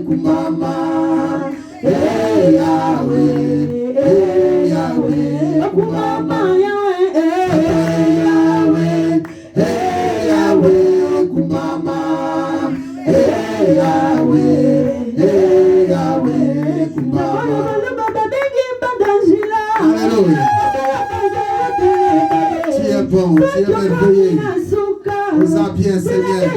kumama. Hey Yahweh, hey Yahweh, kumama Yahweh, hey Yahweh, hey Yahweh, kumama. Hey Yahweh, hey Yahweh, kumama. Alléluia. Tu es bon, tu es merveilleux. Vous êtes bien, Seigneur.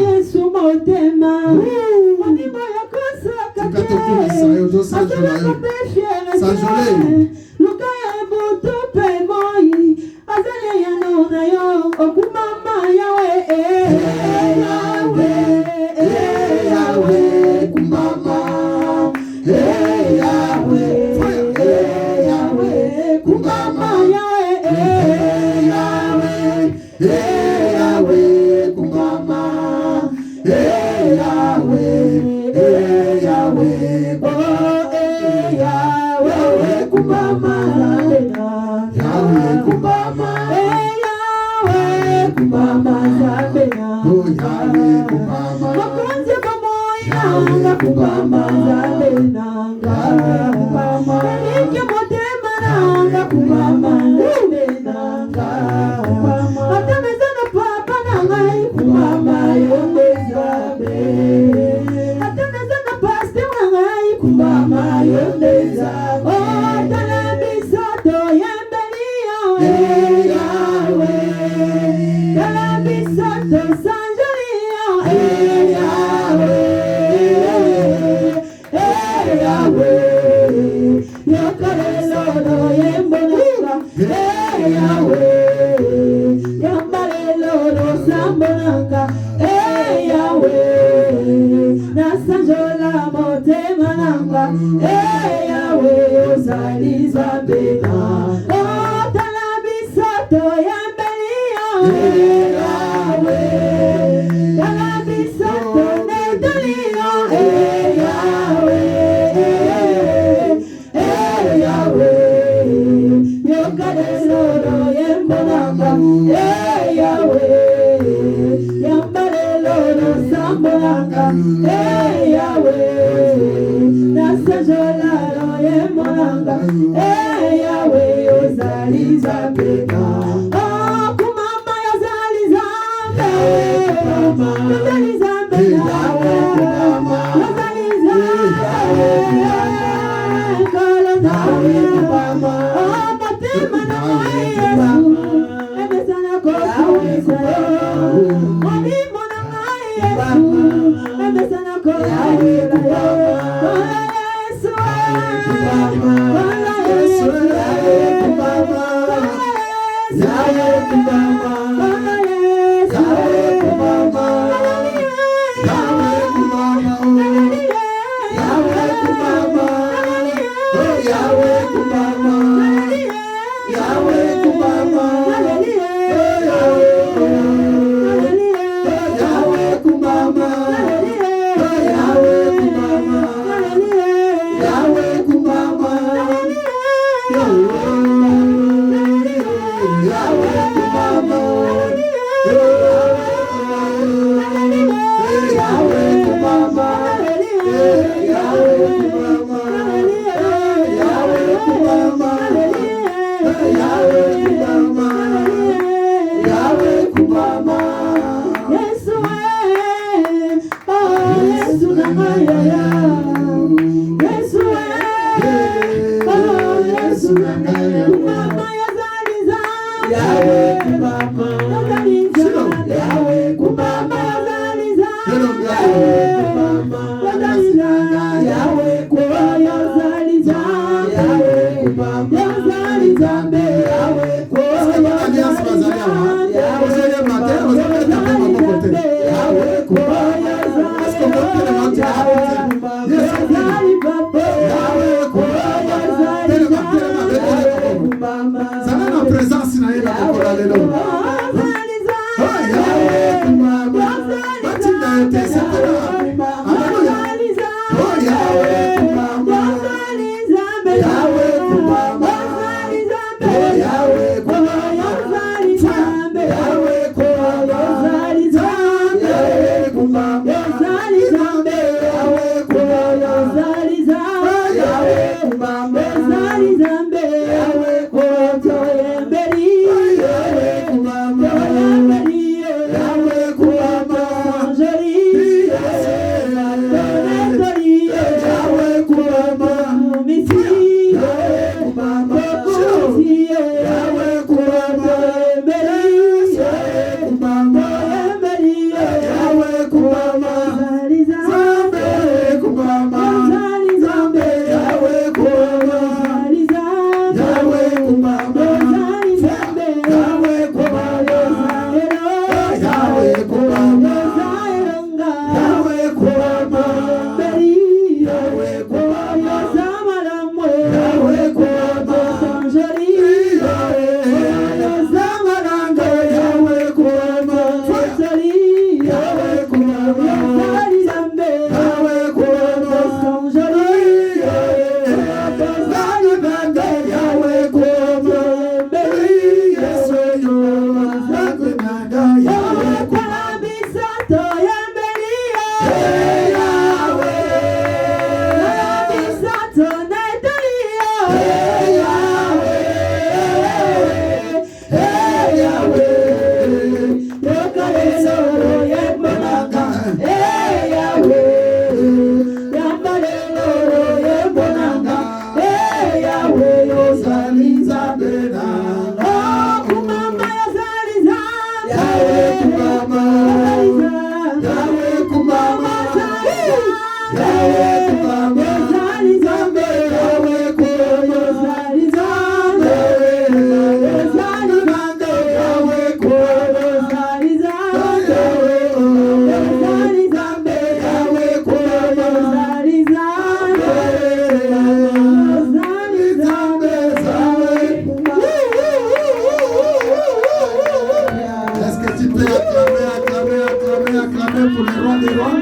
acclamer pour le roi des rois?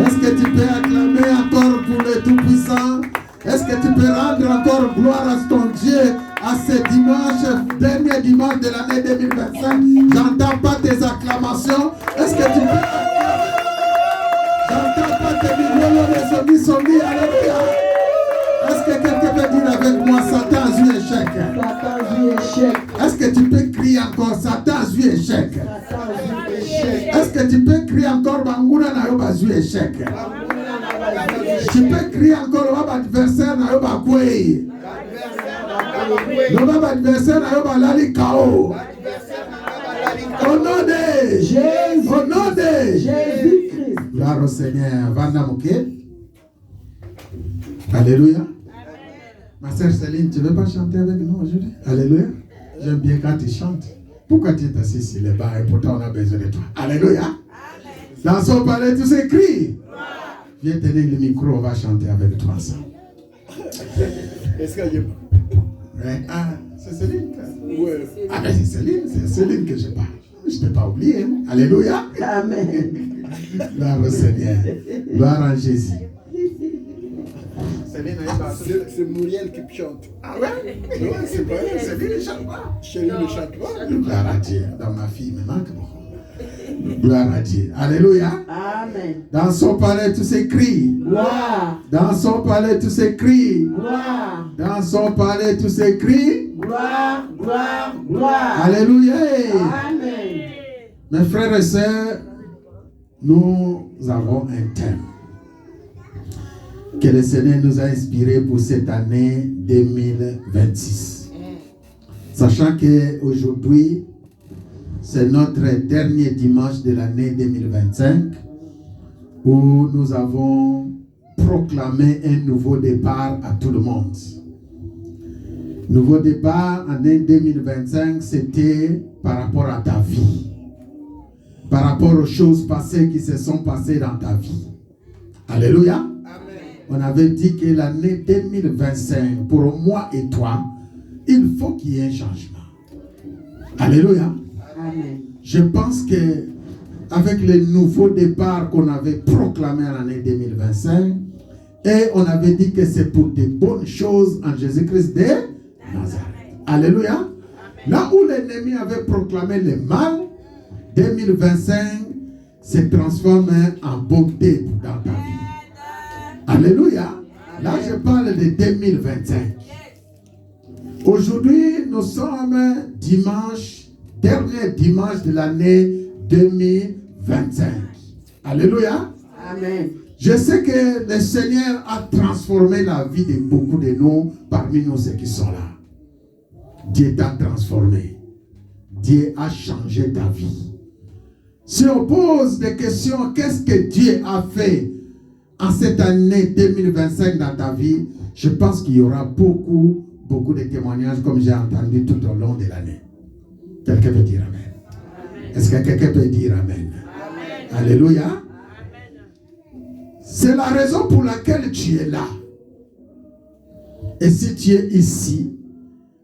Est-ce que tu peux acclamer encore pour le Tout-Puissant? Est-ce que tu peux rendre encore gloire à ton Dieu à ce dimanche, dernier dimanche de l'année 2025? J'entends pas tes acclamations. Est-ce que tu peux acclamer? J'entends pas tes millions de somis. Alléluia. Est-ce que quelqu'un peut dire avec moi, Satan a eu échec? Satan a eu échec. Est-ce que tu peux crier encore, Satan a eu échec? Satan a eu échec. Est-ce que tu peux crier encore, Banguna n'a pas eu échec? Tu peux crier encore, votre adversaire n'a pas eu. Notre adversaire n'a pas lali KO. Au nom de Jésus. Au nom de Jésus-Christ. Gloire au Seigneur. Vanda Mouké. Alléluia. Ma sœur Céline, tu ne veux pas chanter avec nous aujourd'hui? Alléluia. J'aime bien quand tu chantes. Pourquoi tu es assis sur les bancs et pourtant on a besoin de toi? Alléluia. Dans son palais, tout s'écrit. Viens tenir le micro, on va chanter avec toi ensemble. Est-ce qu'il y a... Ah, c'est Céline. Oui. Ah, ben c'est Céline que je parle. Je ne t'ai pas oublié. Hein? Alléluia. Amen. Gloire au Seigneur. Gloire à Jésus. C'est Muriel qui chante. Ah ouais? Oui, c'est vrai. Céline ne chante pas. Chérie ne chante pas. Gloire à Dieu. Dans ma fille, me manque beaucoup. Gloire à Dieu. Alléluia. Amen. Dans son palais, tout s'écrit. Gloire. Dans son palais, tout s'écrit. Gloire. Dans son palais, tout s'écrit. Gloire, gloire, gloire. Alléluia. Amen. Mes frères et sœurs, nous avons un thème que le Seigneur nous a inspiré pour cette année 2026. Sachant qu'aujourd'hui, c'est notre dernier dimanche de l'année 2025 où nous avons proclamé un nouveau départ à tout le monde. Nouveau départ, année 2025, c'était par rapport à ta vie. Par rapport aux choses passées qui se sont passées dans ta vie. Alléluia. Amen. On avait dit que l'année 2025, pour moi et toi, il faut qu'il y ait un changement. Alléluia. Amen. Je pense que avec le nouveau départ qu'on avait proclamé en l'année 2025, et on avait dit que c'est pour de bonnes choses en Jésus-Christ de Nazareth. Alléluia. Amen. Là où l'ennemi avait proclamé le mal, 2025 se transforme en beauté dans ta vie. Alléluia. Là, je parle de 2025. Aujourd'hui, nous sommes dimanche, dernier dimanche de l'année 2025. Alléluia. Amen. Je sais que le Seigneur a transformé la vie de beaucoup de nous parmi nous ceux qui sont là. Dieu t'a transformé. Dieu a changé ta vie. Si on pose des questions, qu'est-ce que Dieu a fait en cette année 2025 dans ta vie? Je pense qu'il y aura beaucoup de témoignages comme j'ai entendu tout au long de l'année. Quelqu'un peut dire Amen. Est-ce que quelqu'un peut dire Amen? Amen. Alléluia. Amen. C'est la raison pour laquelle tu es là. Et si tu es ici,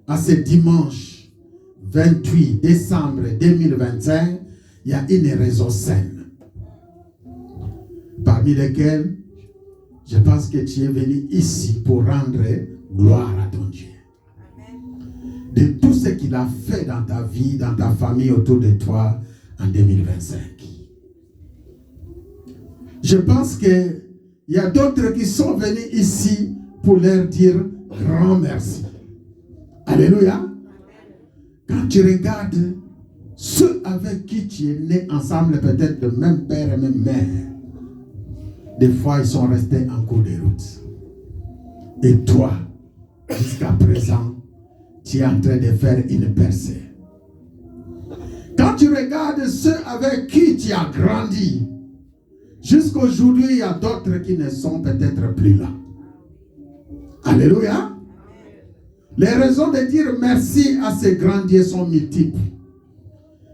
à ce dimanche 28 décembre 2025, il y a une raison saine. Parmi lesquelles, je pense que tu es venu ici pour rendre gloire à ton Dieu. De tout ce qu'il a fait dans ta vie, dans ta famille, autour de toi en 2025. Je pense qu'il y a d'autres qui sont venus ici pour leur dire grand merci. Alléluia. Quand tu regardes ceux avec qui tu es né ensemble, peut-être le même père et même mère, des fois ils sont restés en cours de route. Et toi, jusqu'à présent, tu es en train de faire une percée. Quand tu regardes ceux avec qui tu as grandi, jusqu'à aujourd'hui, il y a d'autres qui ne sont peut-être plus là. Alléluia. Les raisons de dire merci à ces grands dieux sont multiples.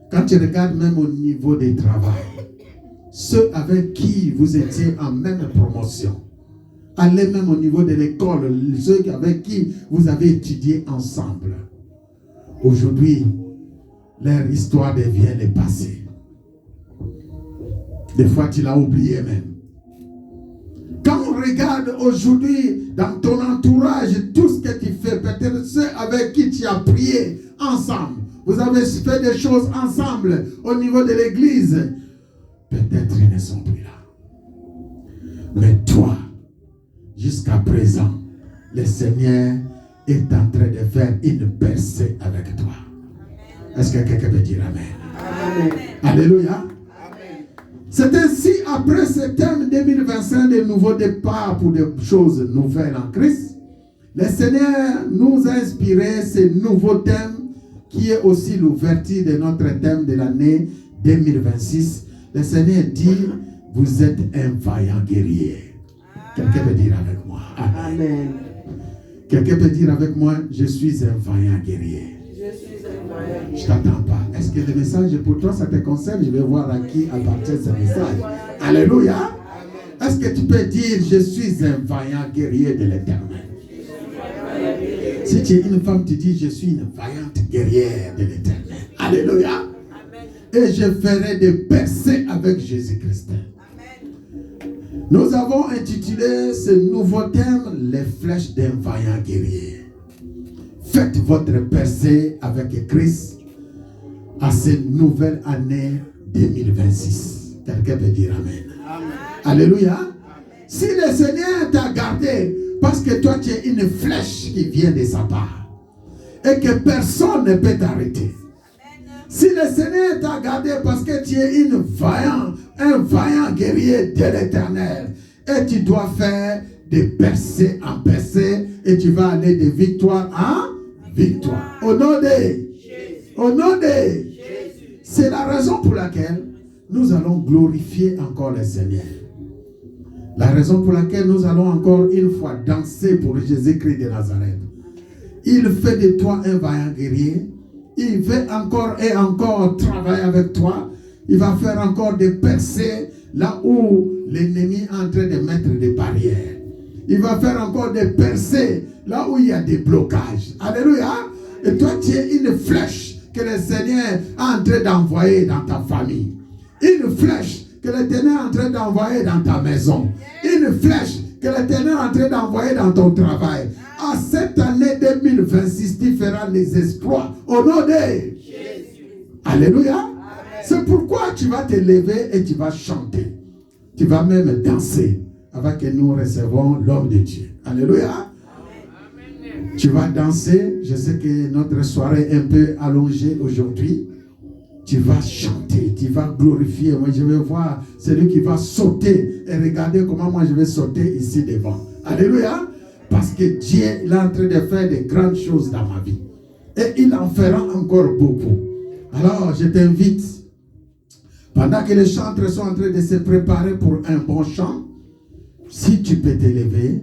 Quand tu regardes même au niveau du travail, ceux avec qui vous étiez en même promotion, allez même au niveau de l'école, ceux avec qui vous avez étudié ensemble. Aujourd'hui, leur histoire devient le passé. Des fois, tu l'as oublié même. Quand on regarde aujourd'hui dans ton entourage, tout ce que tu fais, peut-être ceux avec qui tu as prié ensemble, vous avez fait des choses ensemble au niveau de l'église, peut-être ils ne sont plus là. Mais toi, jusqu'à présent, le Seigneur est en train de faire une percée avec toi. Est-ce que quelqu'un peut dire Amen? Amen. Alléluia. C'est ainsi, après ce thème 2025 de nouveaux départs pour des choses nouvelles en Christ, le Seigneur nous a inspiré ce nouveau thème qui est aussi l'ouverture de notre thème de l'année 2026. Le Seigneur dit, vous êtes un vaillant guerrier. Quelqu'un peut dire avec moi Amen. Amen. Quelqu'un peut dire avec moi, je suis un vaillant guerrier. Je ne t'attends pas. Est-ce que le message pour toi, ça te concerne? Je vais voir à qui appartient ce message. Alléluia. Est-ce que tu peux dire, je suis un vaillant guerrier de l'Éternel? Si tu es une femme, tu dis, je suis une vaillante guerrière de l'Éternel. Alléluia. Et je ferai des percées avec Jésus-Christ. Nous avons intitulé ce nouveau thème, les flèches d'un vaillant guerrier. Faites votre percée avec Christ à cette nouvelle année 2026. Quelqu'un peut dire Amen. Amen. Alléluia. Amen. Si le Seigneur t'a gardé parce que toi tu es une flèche qui vient de sa part et que personne ne peut t'arrêter. Si le Seigneur t'a gardé parce que tu es un vaillant guerrier de l'Éternel et tu dois faire des percées en percées et tu vas aller de victoire en victoire. Au nom de Jésus. Au nom de Jésus. C'est la raison pour laquelle nous allons glorifier encore le Seigneur. La raison pour laquelle nous allons encore une fois danser pour Jésus-Christ de Nazareth. Il fait de toi un vaillant guerrier. Il veut encore et encore travailler avec toi. Il va faire encore des percées là où l'ennemi est en train de mettre des barrières. Il va faire encore des percées là où il y a des blocages. Alléluia. Et toi, tu es une flèche que le Seigneur est en train d'envoyer dans ta famille. Une flèche que l'Éternel est en train d'envoyer dans ta maison. Une flèche que l'Éternel est en train d'envoyer dans ton travail. À cette année 2026, tu feras les exploits au nom de Jésus. Alléluia. C'est pourquoi tu vas te lever et tu vas chanter. Tu vas même danser avant que nous recevons l'homme de Dieu. Alléluia. Tu vas danser. Je sais que notre soirée est un peu allongée aujourd'hui. Tu vas chanter, tu vas glorifier. Moi, je vais voir celui qui va sauter et regarder comment moi je vais sauter ici devant. Alléluia. Parce que Dieu il est en train de faire de grandes choses dans ma vie. Et il en fera encore beaucoup. Alors, je t'invite, pendant que les chanteurs sont en train de se préparer pour un bon chant, si tu peux t'élever,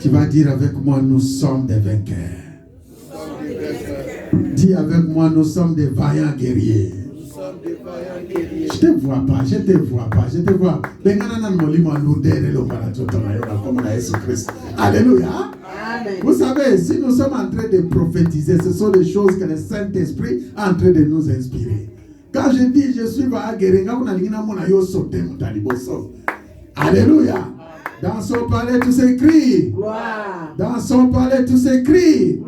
tu vas dire avec moi, nous sommes des vainqueurs. Dis avec moi, nous sommes des vaillants guerriers. Je ne te vois pas, je ne te vois pas, je te vois. Alléluia. Amen. Vous savez, si nous sommes en train de prophétiser, ce sont des choses que le Saint-Esprit est en train de nous inspirer. Quand je dis je suis vaillant guerrier, alléluia. Dans son palais, tout s'écrit. Dans son palais, tout s'écrit.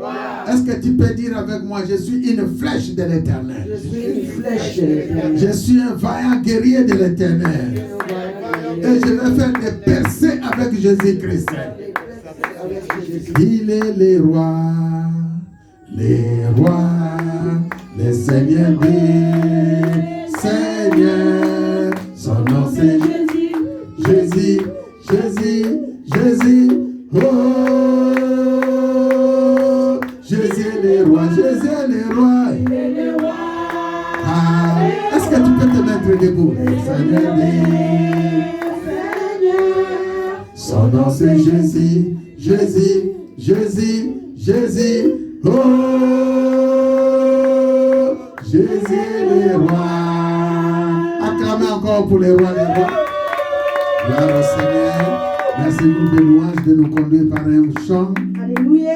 Est-ce que tu peux dire avec moi, je suis une flèche de l'Éternel. Je suis une flèche de l'Éternel. Je suis un vaillant guerrier de l'Éternel. Et je vais faire des percées avec Jésus-Christ. Il est les rois, les seigneurs des seigneurs. Son nom c'est Jésus. Jésus, oh, Jésus est le roi, Jésus est le roi. Ah, est-ce que tu peux te mettre debout? Seigneur son nom c'est Jésus, oh, Jésus est le roi. Acclamez encore pour les rois des rois. Gloire au Seigneur. Merci groupe de louanges de nous conduire par un chant. Alléluia.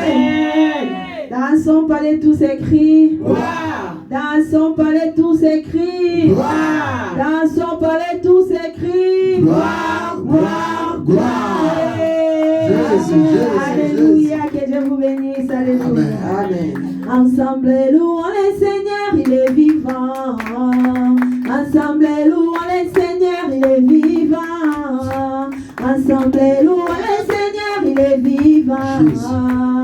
Amen. Dans son palais tout s'écrit. Dans son palais tout s'écrit. Gloire. Dans son palais tout s'écrit. Gloire, gloire, gloire. Jésus, Jésus, Alléluia, que Dieu vous bénisse. Alléluia. Amen. Ensemble, louons le Seigneur, il est vivant. Ensemble, louons le Seigneur, il est vivant. Ensemble, louons le Seigneur, il est vivant.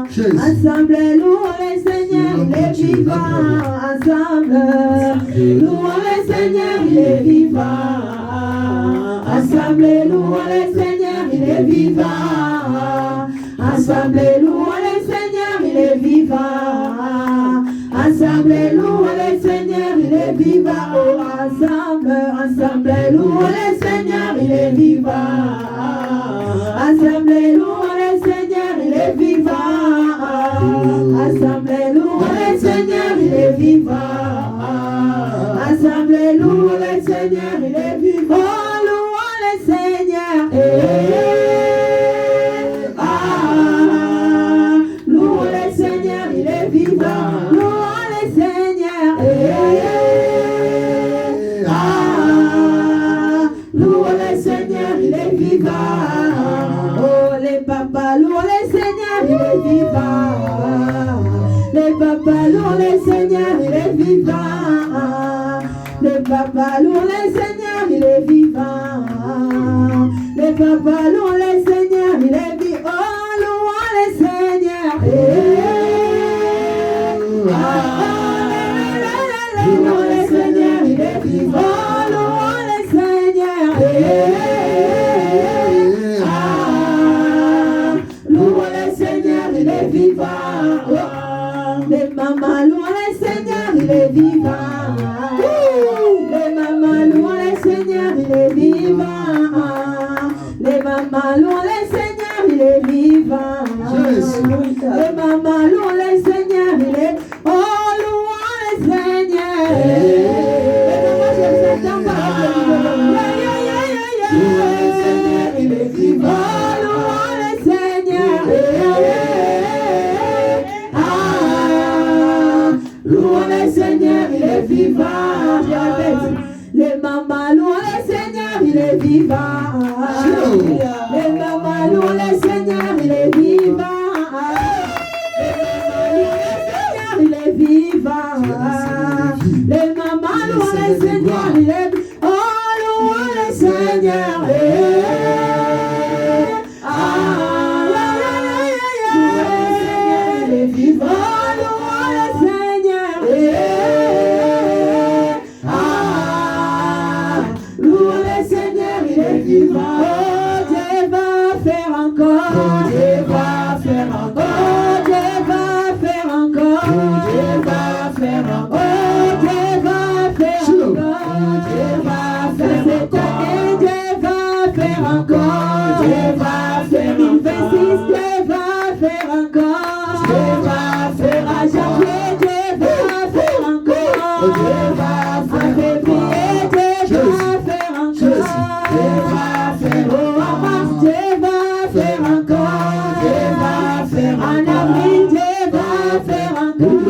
Jésus. Ensemble, louons le Seigneur, il est vivant. Ensemble, louons le Seigneur, il est vivant. Ensemble, louons le Seigneur, il est vivant. Ensemble, louons le Seigneur, il est vivant. Ensemble, louons le Seigneur, il est vivant. Oh, ensemble, louons le Seigneur, il est vivant. Ensemble, louons le Seigneur, il est vivant. Ensemble, louons le Seigneur, il est vivant. Ensemble, louons le Seigneur, il est vivant. Oh, louons le Seigneur. Louons le Seigneur, il est vivant. Louons le Seigneur. Louons le Seigneur, il est vivant. Oh, les papas, louons le Seigneur, il est vivant. Les papas, louons le Seigneur, il est vivant. Les papas, louons le Seigneur, il est vivant. Les papas, louons le Seigneur, il est vivant. Oh, louons le Seigneur. Louons le Seigneur, il est vivant. Louons le Seigneur. Louons le Seigneur, il est vivant. Les mamans, louons le Seigneur, il est vivant. Les mamans, louons le Seigneur, il est vivant. Les mamans, louons le Seigneur, il est vivant. Les mamans, louons le Seigneur, il est. Oh, louons le Seigneur. Les mamans, je vous attends par louons le Seigneur, il est vivant. Louons le Seigneur. Louons le Seigneur, il est vivant. Les mamans, louons le Seigneur, il est vivant. Les mamans, louons le Seigneur, il est vivant. Les mamans, louons le Seigneur, il est vivant. Les mamans, louons le Seigneur, il est vivant. Oh, louons le Seigneur. Il est vivant. Louons le Seigneur. Louons le Seigneur, il est vivant. Oh, Dieu va faire encore. Dieu va faire encore. Dieu va faire encore. Dieu va faire encore. Dieu va faire encore. Dieu va faire cette année. Dieu va faire encore. Dieu va faire 2026. Dieu va faire encore. Dieu va faire à janvier. Dieu va faire encore. Dieu va faire février. Dieu va faire encore. Dieu va faire en mars. Dieu va faire encore. Dieu va faire en avril. Dieu va faire encore.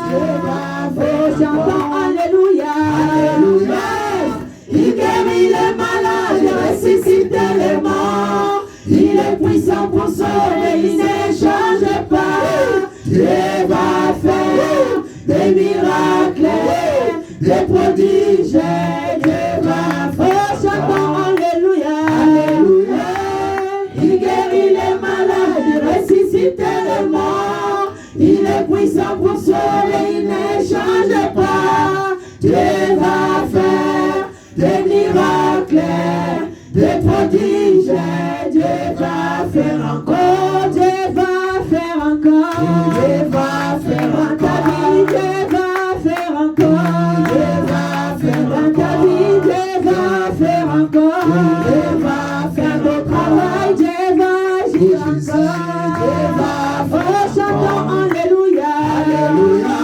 Dieu va faire. Chantons alléluia. Alléluia. Il guérit les malades, il ressuscite les morts. Il est puissant pour sauver, il ne change pas. Dieu va faire des miracles, des prodiges. Dieu va faire. Chantons alléluia. Alléluia. Il guérit les malades, il ressuscite les morts. Il est puissant pour sauver, il ne change pas. Dieu va faire des miracles, des prodiges. Dieu va faire encore. Dieu va faire encore. Dieu va faire encore. Dieu va faire encore. Dieu va faire encore. Dieu va faire encore. Dieu va faire le travail. Dieu va agir encore. Dieu va faire. Chantons alléluia. Alléluia.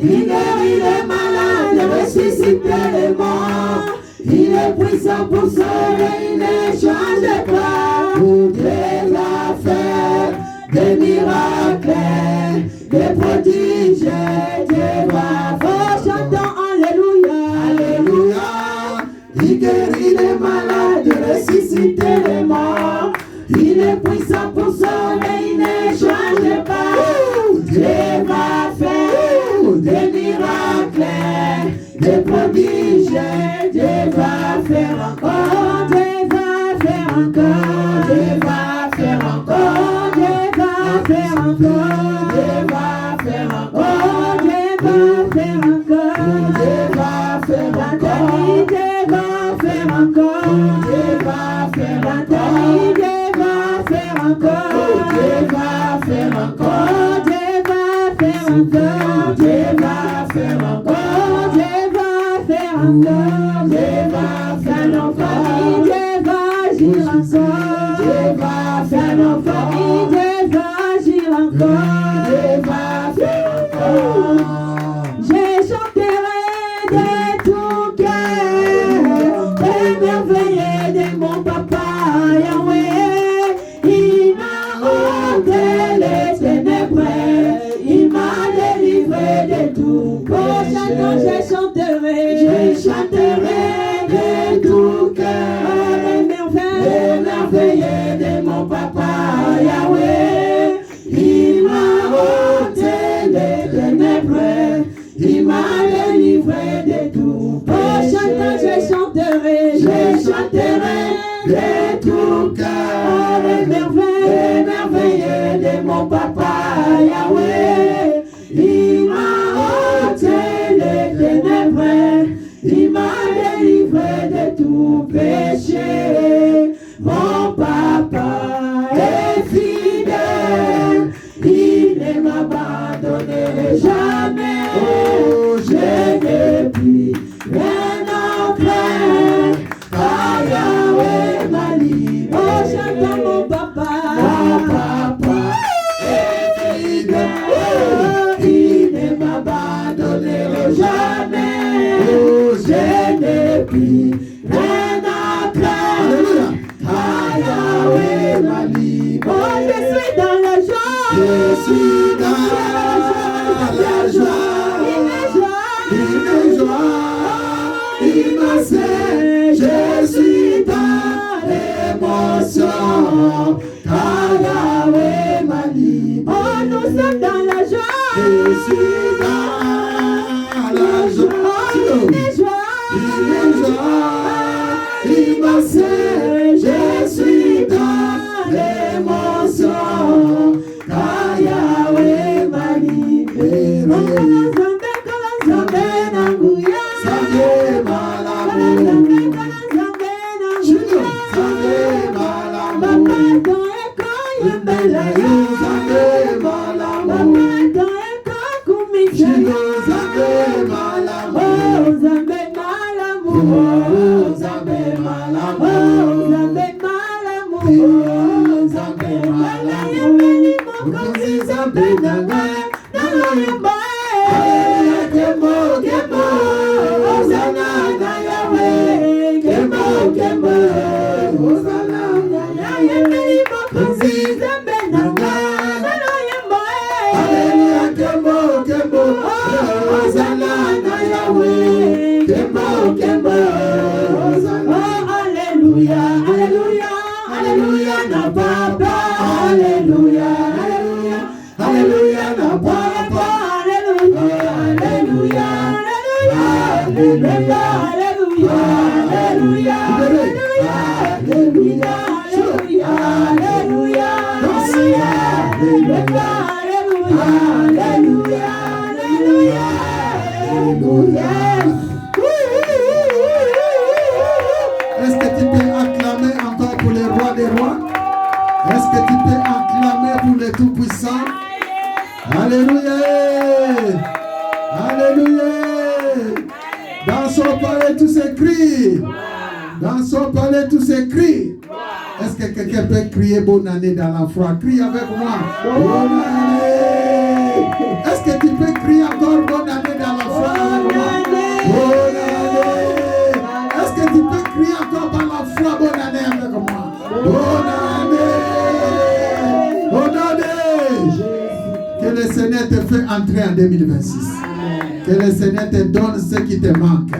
Il guérit les malades, ressuscite les morts. Il est puissant pour sauver, il ne change pas. Dieu va faire des miracles, des prodiges. Dieu va faire. guérit les malades, de ressusciter les morts. Il est puissant pour sauver, il ne change pas. Dieu va faire des miracles, des prodiges. Dieu va faire encore, Dieu va faire encore, Dieu va faire encore, Dieu va faire encore, Dieu va faire encore, Dieu va faire encore, Dieu va faire encore, Dieu va faire encore, Dieu va faire encore, Dieu va faire encore, Dieu va faire encore, Dieu va faire encore, Dieu va faire encore, Dieu va faire encore, Dieu va faire encore, Dieu va agir encore, Dieu va faire encore, Dieu va agir encore, Dieu va faire encore. Je chanterai de tout cœur, les merveilles de mon papa Yahweh. Il m'a ôté les ténèbres, il m'a délivré de tout péché. Je chanterai de tout cœur, les merveilles de mon papa Yahweh. Il m'a ôté les ténèbres, il m'a délivré de tout péché. Je chanterai de tout cœur, les merveilles de mon papa Yahweh. Il m'a ôté les ténèbres, il m'a délivré de tout péché. Mon papa est fidèle, il ne m'abandonnerait jamais. Oh, je n'ai plus rien à craindre, car Yahweh m'a livré. Oh, j'entends mon papa. Mon papa est fidèle, il ne m'abandonnerait jamais. Oh, je n'ai plus rien à craindre, car Yahweh m'a livré. Oh, je suis dans la joie. Je suis dans la joie. Il joie, il m'a fait. Je suis dans l'émotion, car Yahweh m'a livré. Oh, nous sommes dans la joie. Je suis dans la joie. Il joie, il m'a fait. Je suis dans l'émotion, car Yahweh m'a livré. Est-ce que tu peux acclamer encore pour le roi des rois? Est-ce que tu peux acclamer pour le Tout-Puissant? Alléluia! Alléluia! Dans son palais, tout s'écrit. Dans son palais, tout s'écrit. Est-ce que quelqu'un peut crier bonne année dans la foi? Crie avec moi. Bonne année! Est-ce que tu peux crier encore bonne année dans la foi avec moi? Bonne année! Est-ce que tu peux crier encore par la foi bonne année avec moi? Bonne année! Bonne année! Que le Seigneur te fait entrer en 2026. Que le Seigneur te donne ce qui te manque.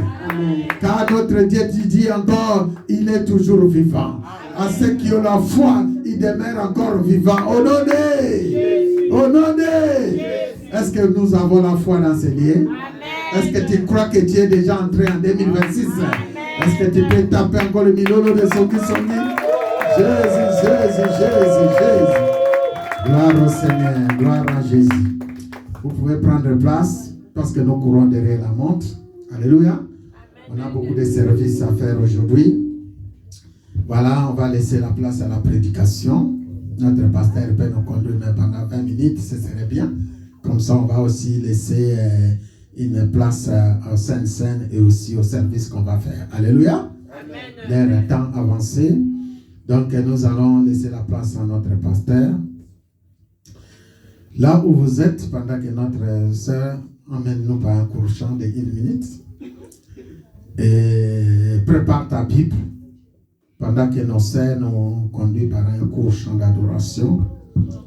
Car notre Dieu, tu dis encore, il est toujours vivant. À ceux qui ont la foi, il demeure encore vivant. Au nom de... Au nom de... Est-ce que nous avons la foi dans ces lieux? Est-ce que tu crois que tu es déjà entré en 2026? Est-ce que tu peux taper encore le million de ceux qui sont nés? Jésus, Jésus, Jésus, Jésus. Gloire au Seigneur, gloire à Jésus. Vous pouvez prendre place parce que nous courons derrière la montre. Alléluia. On a beaucoup de services à faire aujourd'hui. Voilà, on va laisser la place à la prédication. Notre pasteur peut nous conduire pendant 20 minutes, ce serait bien. Comme ça, on va aussi laisser une place au Sainte-Seine et aussi au service qu'on va faire. Alléluia. L'air temps avancé. Donc, nous allons laisser la place à notre pasteur. Là où vous êtes, pendant que notre sœur emmène-nous par un court chant de 1 minute. Et prépare ta Bible. Pendant que nos sœurs nous conduisent par un court chant d'adoration,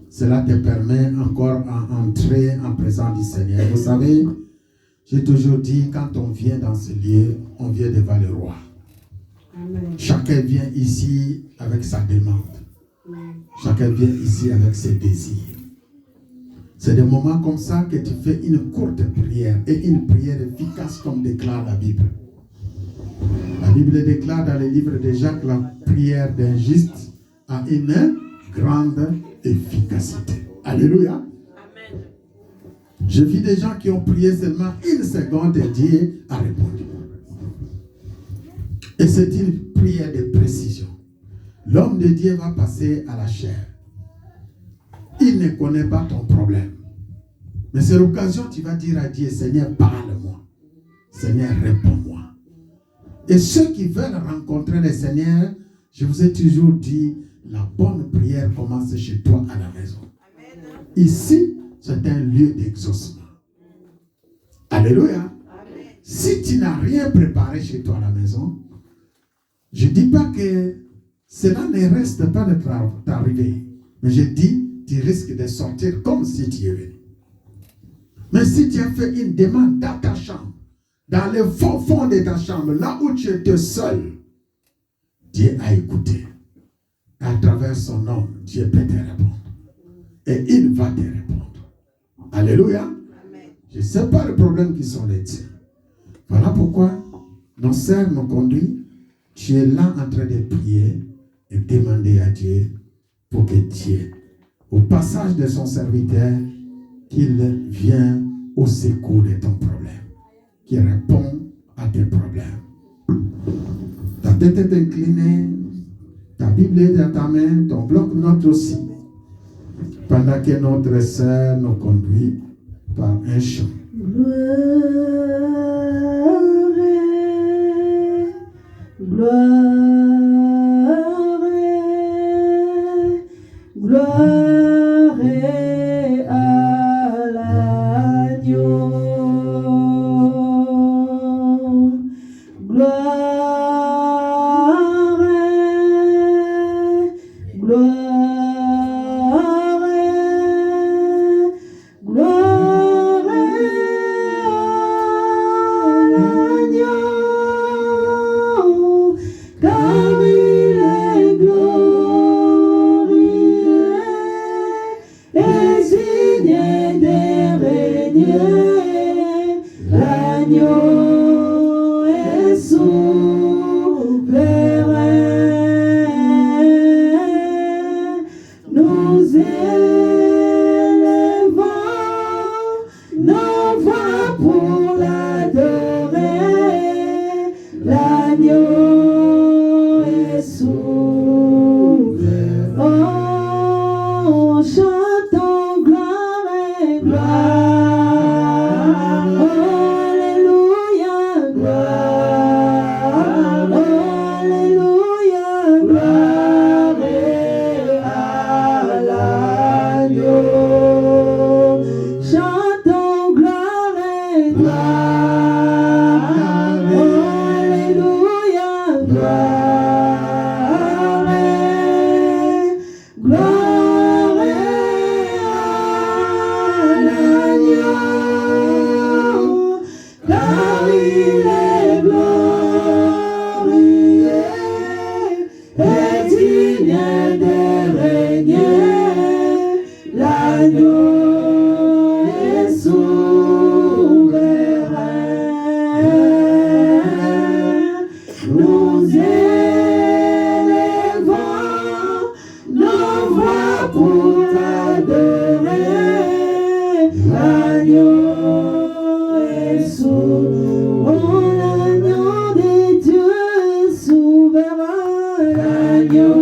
cela te permet encore d'entrer en présence du Seigneur. Vous savez, j'ai toujours dit, quand on vient dans ce lieu, on vient devant le roi. Amen. Chacun vient ici avec sa demande. Chacun vient ici avec ses désirs. C'est des moments comme ça que tu fais une courte prière et une prière efficace comme déclare la Bible. La Bible déclare dans le livre de Jacques, la prière d'un juste a une grande efficacité. Alléluia. Amen. Je vis des gens qui ont prié seulement 1 seconde et Dieu a répondu. Et c'est une prière de précision. L'homme de Dieu va passer à la chair. Il ne connaît pas ton problème. Mais c'est l'occasion, tu vas dire à Dieu, Seigneur, parle-moi. Seigneur, réponds-moi. Et ceux qui veulent rencontrer le Seigneur, je vous ai toujours dit, la bonne prière commence chez toi à la maison. Amen. Ici, c'est un lieu d'exaucement. Alléluia. Amen. Si tu n'as rien préparé chez toi à la maison, je ne dis pas que cela ne reste pas de t'arriver. Mais je dis, tu risques de sortir comme si tu es venu. Mais si tu as fait une demande dans ta chambre, dans le fond de ta chambre, là où tu étais seul, Dieu a écouté. À travers son nom, Dieu peut te répondre. Et il va te répondre. Alléluia. Amen. Je ne sais pas les problèmes qui sont les tiens. Voilà pourquoi nos sœurs nous conduisent. Tu es là en train de prier et demander à Dieu pour que Dieu, au passage de son serviteur, qu'il vienne au secours de ton problème. Qui répond à tes problèmes. Ta tête est inclinée, ta Bible est dans ta main, ton bloc-notes aussi. Pendant que notre sœur nous conduit par un chant. Gloire, gloire à l'agneau. Gloire, gloire, gloire à l'agneau, est digne de régner, l'agneau est souverain. Nous élevons nos voix pour t'adorer, l'agneau est souverain. L'agneau de Dieu est souverain, l'agneau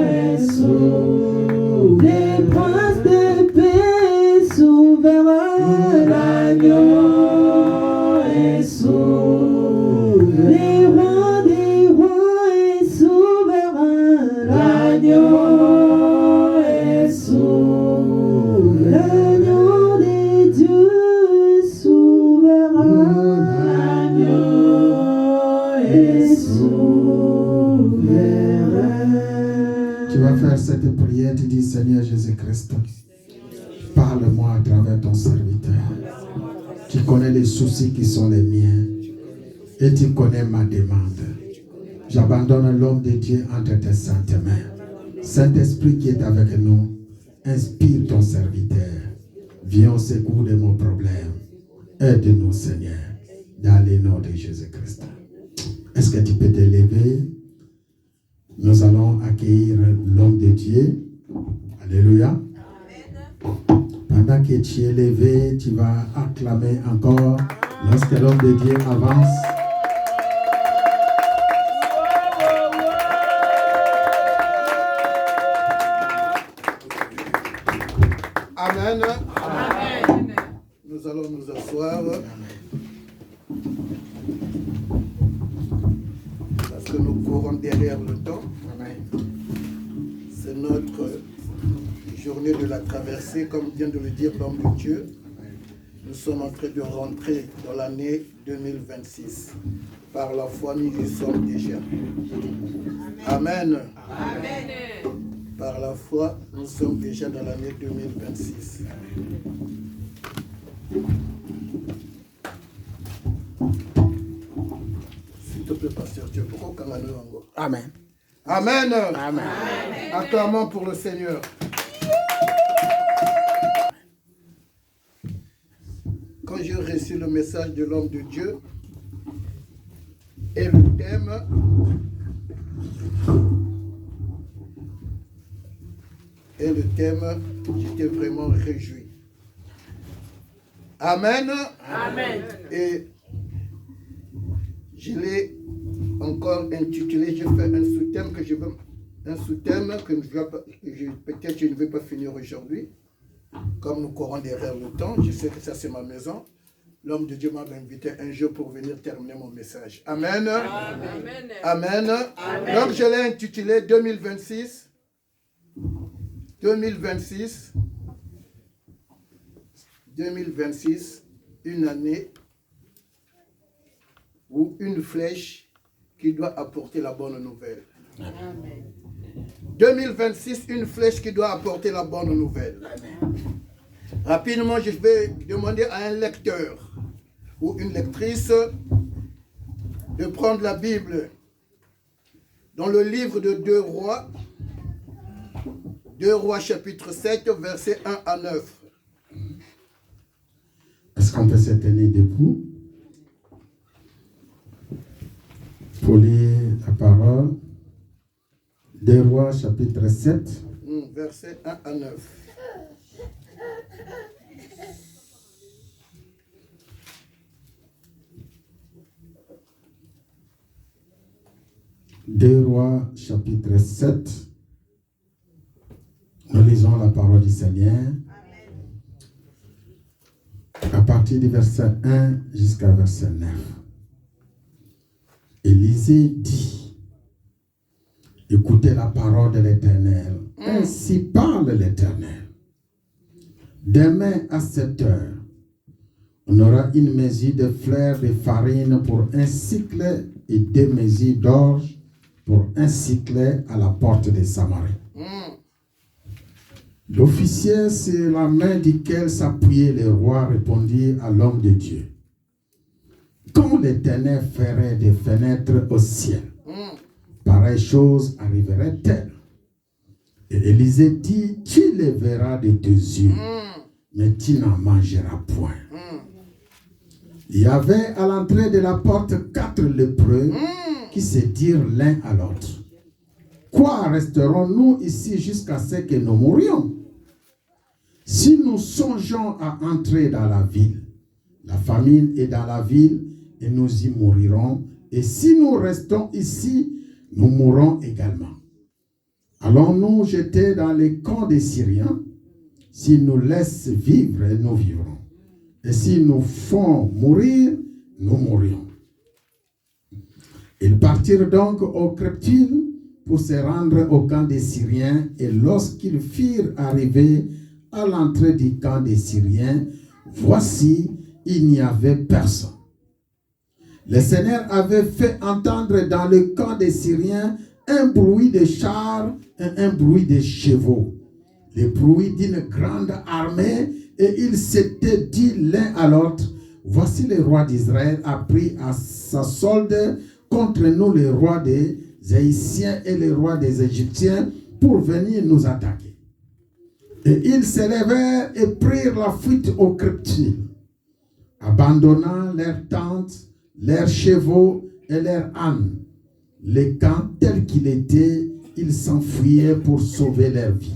est souverain. Les princes de paix souverain, l'agneau est souverain. Les rois des rois est souverain, l'agneau est souverain. L'agneau de Dieu est souverain, l'agneau est souverain. Tu vas faire cette prière, tu dis Seigneur Jésus-Christ, parle-moi à travers ton serviteur. Tu connais les soucis qui sont les miens et tu connais ma demande. J'abandonne l'homme de Dieu entre tes saintes mains. Saint-Esprit qui est avec nous, inspire ton serviteur. Viens au secours de mon problème. Aide-nous, Seigneur, dans le nom de Jésus-Christ. Est-ce que tu peux te lever? Nous allons accueillir l'homme de Dieu. Alléluia. Pendant que tu es levé, tu vas acclamer encore lorsque l'homme de Dieu avance. Amen. Amen. Nous allons nous asseoir. Parce que nous courons derrière le temps. C'est notre journée de la traversée, comme vient de le dire l'homme de Dieu. Nous sommes en train de rentrer dans l'année 2026. Par la foi, nous y sommes déjà. Amen. Amen. Par la foi, nous sommes déjà dans l'année 2026. S'il te plaît, pasteur, tu es beaucoup quand même. Amen. Amen. Amen. Acclamons pour le Seigneur. Quand j'ai reçu le message de l'homme de Dieu et le thème, j'étais vraiment réjoui. Amen. Amen. Et je l'ai encore intitulé, j'ai fait un sous-thème que je veux, peut-être je ne vais pas finir aujourd'hui. Comme nous courons derrière le temps, je sais que ça c'est ma maison. L'homme de Dieu m'a invité un jour pour venir terminer mon message. Amen. Amen. Amen. Amen. Donc je l'ai intitulé 2026. 2026, une année ou une flèche qui doit apporter la bonne nouvelle. Amen. 2026, une flèche qui doit apporter la bonne nouvelle. Amen. Rapidement, je vais demander à un lecteur ou une lectrice de prendre la Bible dans le livre de 2 Rois. 2 Rois chapitre 7, versets 1 à 9. Est-ce qu'on peut se tenir debout pour lire la parole? 2 Rois chapitre 7. Versets 1 à 9. Deux Rois chapitre 7. Nous lisons la parole du Seigneur. À partir du verset 1 jusqu'à verset 9. Élisée dit: écoutez la parole de l'Éternel. Ainsi parle l'Éternel. Demain à 7 heures, on aura une mesure de fleur de farine pour un cycle et 2 mesures d'orge pour un cycle à la porte de Samarie. L'officier sur la main duquel s'appuyait le roi répondit à l'homme de Dieu: quand l'Éternel ferait des fenêtres au ciel, par pareille chose arriverait-elle? Et Élisée dit, tu les verras de tes yeux, mais tu n'en mangeras point. Il y avait à l'entrée de la porte 4 lépreux qui se dirent l'un à l'autre. Quoi resterons-nous ici jusqu'à ce que nous mourions? Si nous songeons à entrer dans la ville, la famine est dans la ville et nous y mourirons. Et si nous restons ici, nous mourrons également. Allons-nous jeter dans les camps des Syriens? S'ils nous laissent vivre, nous vivrons. Et s'ils nous font mourir, nous mourrions. Ils partirent donc au crépuscule pour se rendre au camp des Syriens. Et lorsqu'ils firent arriver à l'entrée du camp des Syriens, voici, il n'y avait personne. Le Seigneur avait fait entendre dans le camp des Syriens un bruit de chars et un bruit de chevaux, le bruit d'une grande armée, et ils s'étaient dit l'un à l'autre, voici le roi d'Israël a pris à sa solde contre nous le roi des Haïtiens et le roi des Égyptiens pour venir nous attaquer. Et ils se levèrent et prirent la fuite au crépuscule, abandonnant leurs tentes, leurs chevaux et leurs ânes. Le camp tel qu'il était, ils s'enfuyaient pour sauver leur vie.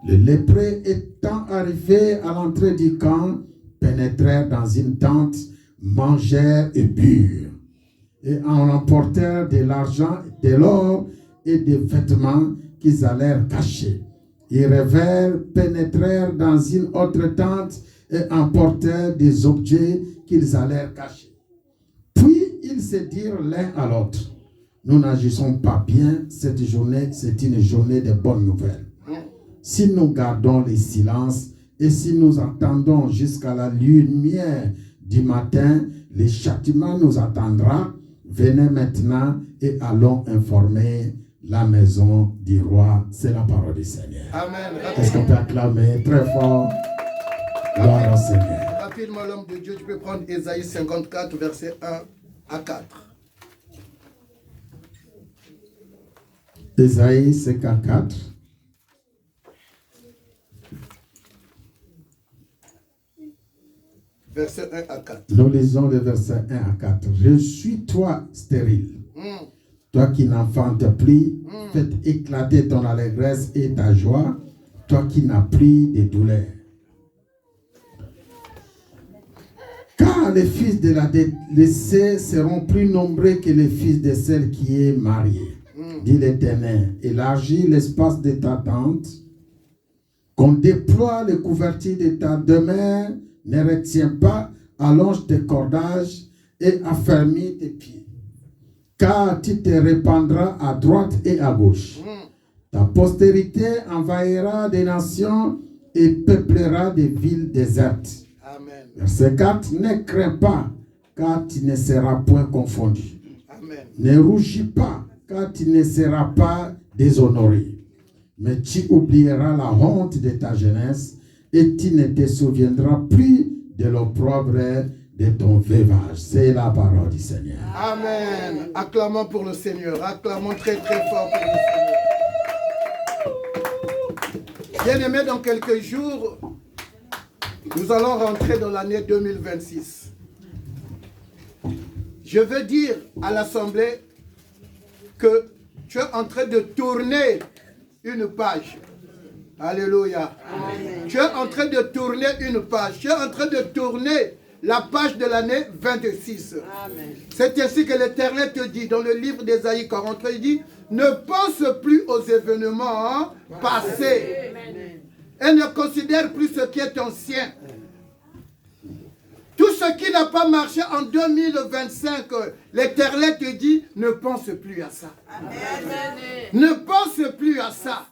Les lépreux étant arrivés à l'entrée du camp, pénétrèrent dans une tente, mangèrent et burent, et en emportèrent de l'argent, de l'or et des vêtements qu'ils allèrent cacher. Ils revèrent, pénétrèrent dans une autre tente et emportèrent des objets qu'ils allèrent cacher. Puis ils se dirent l'un à l'autre, nous n'agissons pas bien, cette journée, c'est une journée de bonnes nouvelles. Si nous gardons le silence et si nous attendons jusqu'à la lumière du matin, le châtiment nous attendra. Venez maintenant et allons informer la maison du roi. C'est la parole du Seigneur. Amen. Est-ce qu'on peut acclamer très fort? Gloire au Seigneur. Rapidement, l'homme de Dieu, tu peux prendre Ésaïe 54, versets 1 à 4. Ésaïe 54. Verset 1 à 4. Nous lisons le verset 1 à 4. Je suis toi stérile, toi qui n'enfantes plus, faites éclater ton allégresse et ta joie, toi qui n'as plus de douleur. Car les fils de la délaissée seront plus nombreux que les fils de celle qui est mariée. Dit l'Éternel, élargis l'espace de ta tente, qu'on déploie les couvertures de ta demeure, ne retiens pas, allonge tes cordages et affermis tes pieds. Car tu te répandras à droite et à gauche. Ta postérité envahira des nations et peuplera des villes désertes. Amen. Verset 4, ne crains pas, car tu ne seras point confondu. Amen. Ne rougis pas, car tu ne seras pas déshonoré. Mais tu oublieras la honte de ta jeunesse et tu ne te souviendras plus de l'opprobre de ton veuvage. C'est la parole du Seigneur. Amen. Acclamons pour le Seigneur. Acclamons très très fort pour le Seigneur. Bien-aimés, dans quelques jours, nous allons rentrer dans l'année 2026. Je veux dire à l'Assemblée que tu es en train de tourner une page. Alléluia. Amen. Tu es en train de tourner une page. Tu es en train de tourner la page de l'année 26. C'est ainsi que l'Éternel te dit dans le livre d'Ésaïe 43, il dit, ne pense plus aux événements passés. Et ne considère plus ce qui est ancien. Tout ce qui n'a pas marché en 2025, l'Éternel te dit, ne pense plus à ça. Amen. Ne pense plus à ça.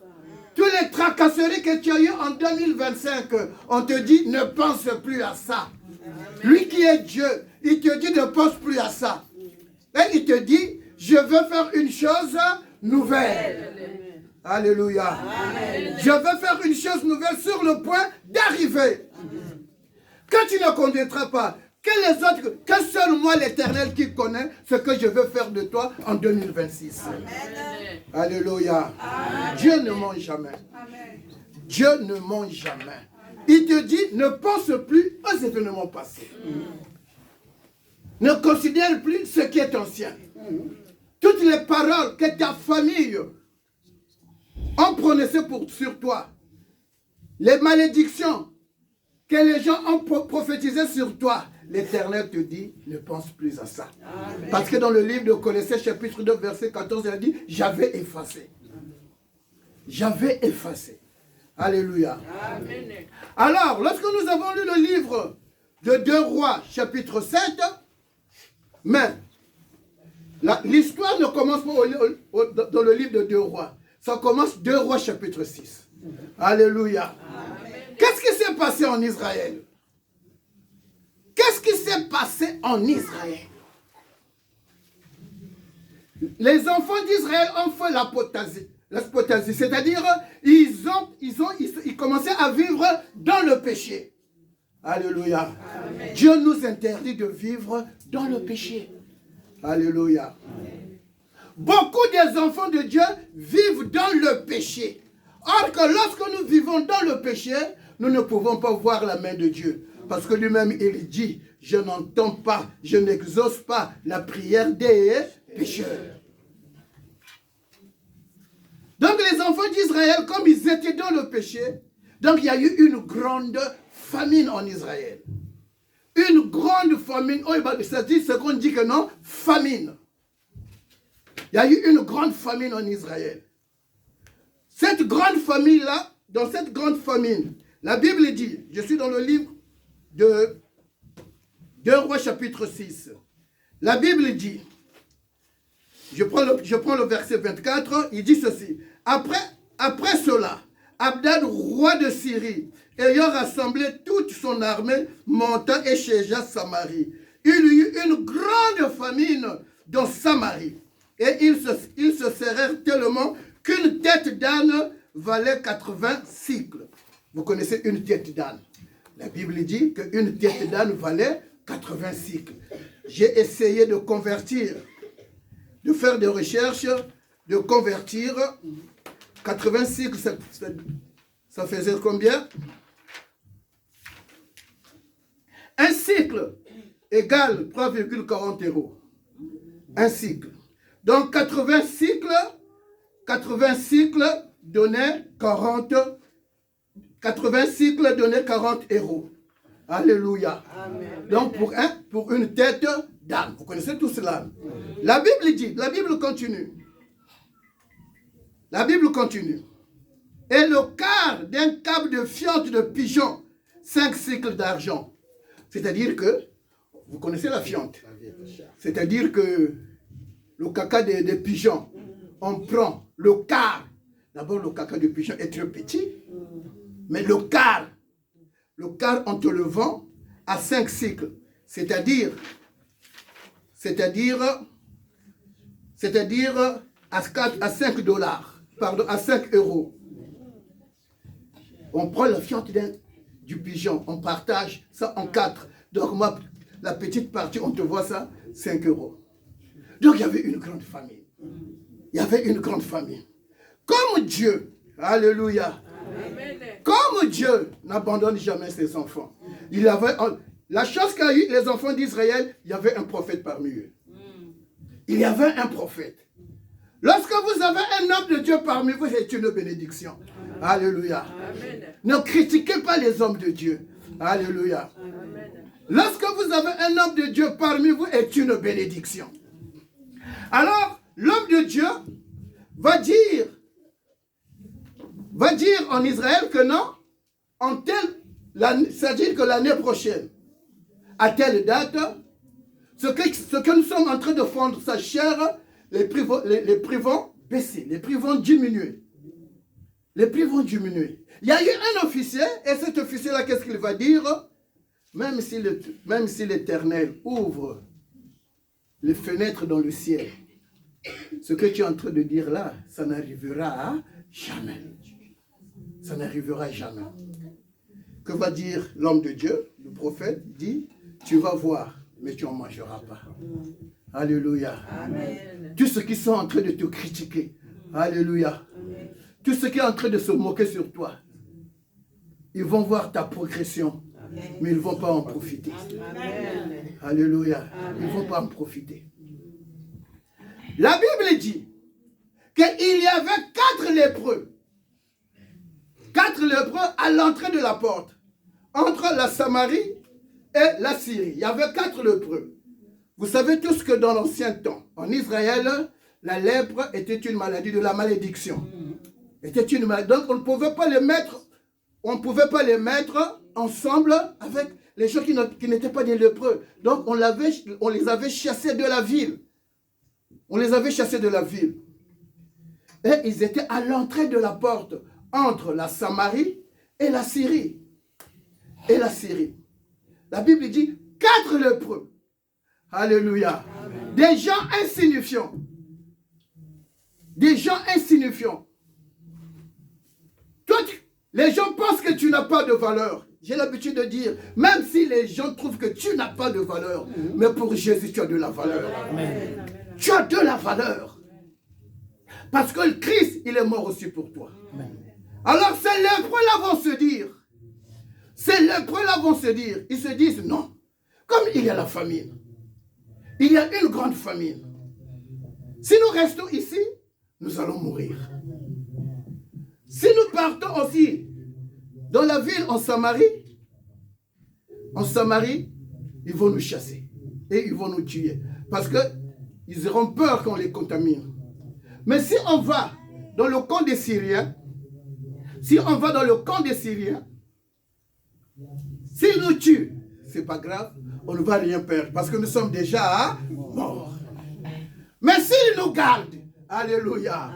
Toutes les tracasseries que tu as eues en 2025, on te dit, ne pense plus à ça. Amen. Lui qui est Dieu, il te dit, ne pense plus à ça. Et il te dit, je veux faire une chose nouvelle. Amen. Alléluia. Amen. Je veux faire une chose nouvelle sur le point d'arriver. Quand tu ne connaîtras pas, que seul moi l'Éternel qui connaît ce que je veux faire de toi en 2026. Amen. Alléluia. Amen. Dieu ne ment jamais. Amen. Dieu ne ment jamais. Il te dit, ne pense plus aux événements passés. Ne considère plus ce qui est ancien. Toutes les paroles que ta famille ont prononcées sur toi, les malédictions que les gens ont prophétisées sur toi, l'Éternel te dit, ne pense plus à ça. Amen. Parce que dans le livre de Colossiens, chapitre 2, verset 14, il a dit, j'avais effacé. J'avais effacé. Alléluia. Amen. Alors, lorsque nous avons lu le livre de 2 Rois, chapitre 7, mais l'histoire ne commence pas dans le livre de 2 Rois. Ça commence 2 Rois, chapitre 6. Alléluia. Amen. Qu'est-ce qui s'est passé en Israël? Qu'est-ce qui s'est passé en Israël? Les enfants d'Israël ont fait l'apostasie, c'est-à-dire ils commençaient à vivre dans le péché. Alléluia. Amen. Dieu nous interdit de vivre dans le péché. Alléluia. Amen. Beaucoup des enfants de Dieu vivent dans le péché. Or que lorsque nous vivons dans le péché, nous ne pouvons pas voir la main de Dieu. Parce que lui-même, il dit, je n'entends pas, je n'exauce pas la prière des pécheurs. Donc les enfants d'Israël, comme ils étaient dans le péché, donc il y a eu une grande famine en Israël. Une grande famine. Oh, c'est ce qu'on dit que non, famine. Il y a eu une grande famine en Israël. Cette grande famine-là, dans cette grande famine, la Bible dit, je suis dans le livre de 2 Rois chapitre 6. La Bible dit, je prends le verset 24, il dit ceci. Après cela, Abdad, roi de Syrie, ayant rassemblé toute son armée, monta et siégea Samarie. Il y eut une grande famine dans Samarie. Et ils se serrèrent tellement qu'une tête d'âne valait 80 cycles. Vous connaissez une tête d'âne. La Bible dit qu'une tête d'âne valait 80 cycles. J'ai essayé de convertir, de faire des recherches, de convertir. 80 cycles, ça faisait combien? Un cycle égale 3,40 €. Un cycle. Donc 80 cycles donnaient 40 €. Alléluia. Amen. Donc pour une tête d'âne. Vous connaissez tout cela. La Bible dit, la Bible continue. La Bible continue. Et le quart d'un câble de fiente de pigeon, 5 cycles d'argent. C'est-à-dire que, vous connaissez la fiente. C'est-à-dire que le caca des pigeons, on prend le quart. D'abord, le caca de pigeon est très petit. Mais le quart on te le vend à 5 cycles. C'est-à-dire à 5 $. Pardon, à 5 €. On prend la fiente du pigeon, on partage ça en 4. Donc moi, la petite partie, on te voit ça, 5 €. Donc il y avait une grande famille. Il y avait une grande famille. Comme Dieu, alléluia, amen. Comme Dieu n'abandonne jamais ses enfants. Il y avait, la chose qu'a eu les enfants d'Israël, il y avait un prophète parmi eux. Il y avait un prophète. Lorsque vous avez un homme de Dieu parmi vous, c'est une bénédiction. Amen. Alléluia. Amen. Ne critiquez pas les hommes de Dieu. Alléluia. Amen. Lorsque vous avez un homme de Dieu parmi vous, c'est une bénédiction. Alors, l'homme de Dieu va dire en Israël que non, c'est-à-dire que l'année prochaine, à telle date, ce que nous sommes en train de fondre sa chair, les prix vont baisser, les prix vont diminuer. Les prix vont diminuer. Il y a eu un officier, et cet officier-là, qu'est-ce qu'il va dire? Même si l'Éternel ouvre les fenêtres dans le ciel, ce que tu es en train de dire là, ça n'arrivera jamais. Ça n'arrivera jamais. Que va dire l'homme de Dieu? Le prophète dit, tu vas voir, mais tu n'en mangeras pas. Alléluia. Tous ceux qui sont en train de te critiquer, alléluia. Tous ceux qui sont en train de se moquer sur toi, ils vont voir ta progression, mais ils ne vont pas en profiter. Alléluia. Ils ne vont pas en profiter. La Bible dit qu'il y avait 4 lépreux. 4 lépreux à l'entrée de la porte, entre la Samarie et la Syrie. Il y avait 4 lépreux. Vous savez tous que dans l'ancien temps, en Israël, la lèpre était une maladie de la malédiction. Était une maladie. Donc on ne pouvait pas les mettre ensemble avec les gens qui n'étaient pas des lépreux. Donc on les avait chassés de la ville. On les avait chassés de la ville. Et ils étaient à l'entrée de la porte entre la Samarie et la Syrie. La Bible dit 4 lépreux. Alléluia. Amen. Des gens insignifiants. Des gens insignifiants. Toi, les gens pensent que tu n'as pas de valeur. J'ai l'habitude de dire, même si les gens trouvent que tu n'as pas de valeur, mais pour Jésus, tu as de la valeur. Amen. Tu as de la valeur. Parce que le Christ, il est mort aussi pour toi. Amen. Alors ces lépreux-là vont se dire, ils se disent non, comme il y a la famine, il y a une grande famine. Si nous restons ici, nous allons mourir. Si nous partons aussi dans la ville en Samarie, ils vont nous chasser et ils vont nous tuer. Parce qu'ils auront peur qu'on les contamine. Mais si on va dans le camp des Syriens, s'ils nous tuent, c'est pas grave, on ne va rien perdre parce que nous sommes déjà morts. Mais s'ils nous gardent, alléluia,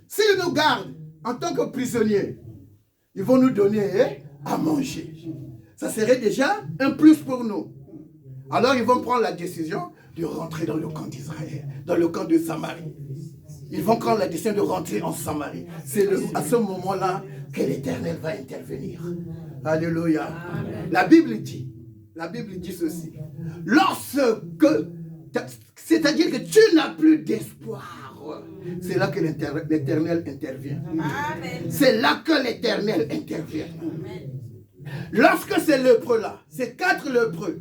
s'ils nous gardent en tant que prisonniers, ils vont nous donner à manger. Ça serait déjà un plus pour nous. Alors ils vont prendre la décision de rentrer dans le camp d'Israël, dans le camp de Samarie. Ils vont prendre la décision de rentrer en Samarie. C'est à ce moment-là que l'Éternel va intervenir. Alléluia. Amen. La Bible dit ceci. C'est-à-dire que tu n'as plus d'espoir. C'est là que l'Éternel intervient. Amen. C'est là que l'Éternel intervient. Amen. Lorsque ces lépreux-là, ces 4 lépreux,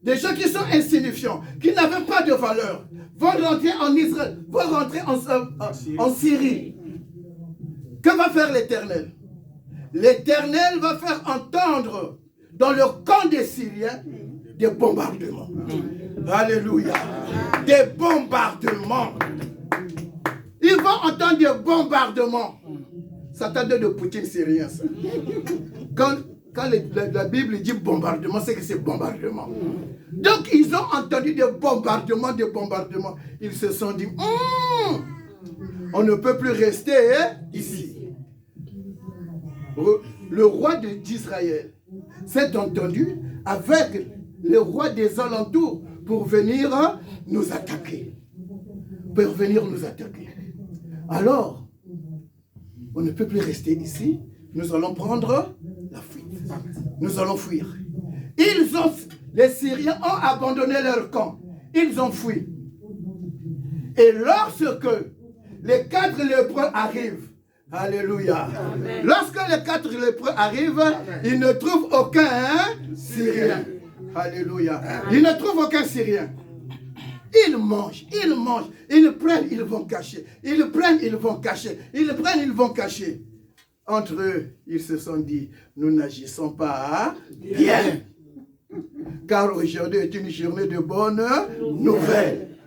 des gens qui sont insignifiants, qui n'avaient pas de valeur, vont rentrer en Israël, vont rentrer en Syrie. Que va faire l'Éternel? L'Éternel va faire entendre dans le camp des Syriens des bombardements. Alléluia. Des bombardements. Ils vont entendre des bombardements. Ça t'a de Poutine, c'est rien ça. Quand la Bible dit bombardement, c'est que c'est bombardement. Donc ils ont entendu des bombardements. Ils se sont dit, on ne peut plus rester ici. Le roi d'Israël s'est entendu avec le roi des alentours pour venir nous attaquer. Alors, on ne peut plus rester ici. Nous allons prendre la fuite. Nous allons fuir. Les Syriens ont abandonné leur camp. Ils ont fui. Et lorsque les 4 lépreux arrivent, alléluia. Amen. Lorsque les 4 lépreux arrivent, amen, ils ne trouvent aucun Syrien. Alléluia. Amen. Ils ne trouvent aucun Syrien. Ils mangent. Ils prennent, ils vont cacher. Ils prennent, ils vont cacher. Entre eux, ils se sont dit, nous n'agissons pas bien. Car aujourd'hui est une journée de bonnes nouvelles.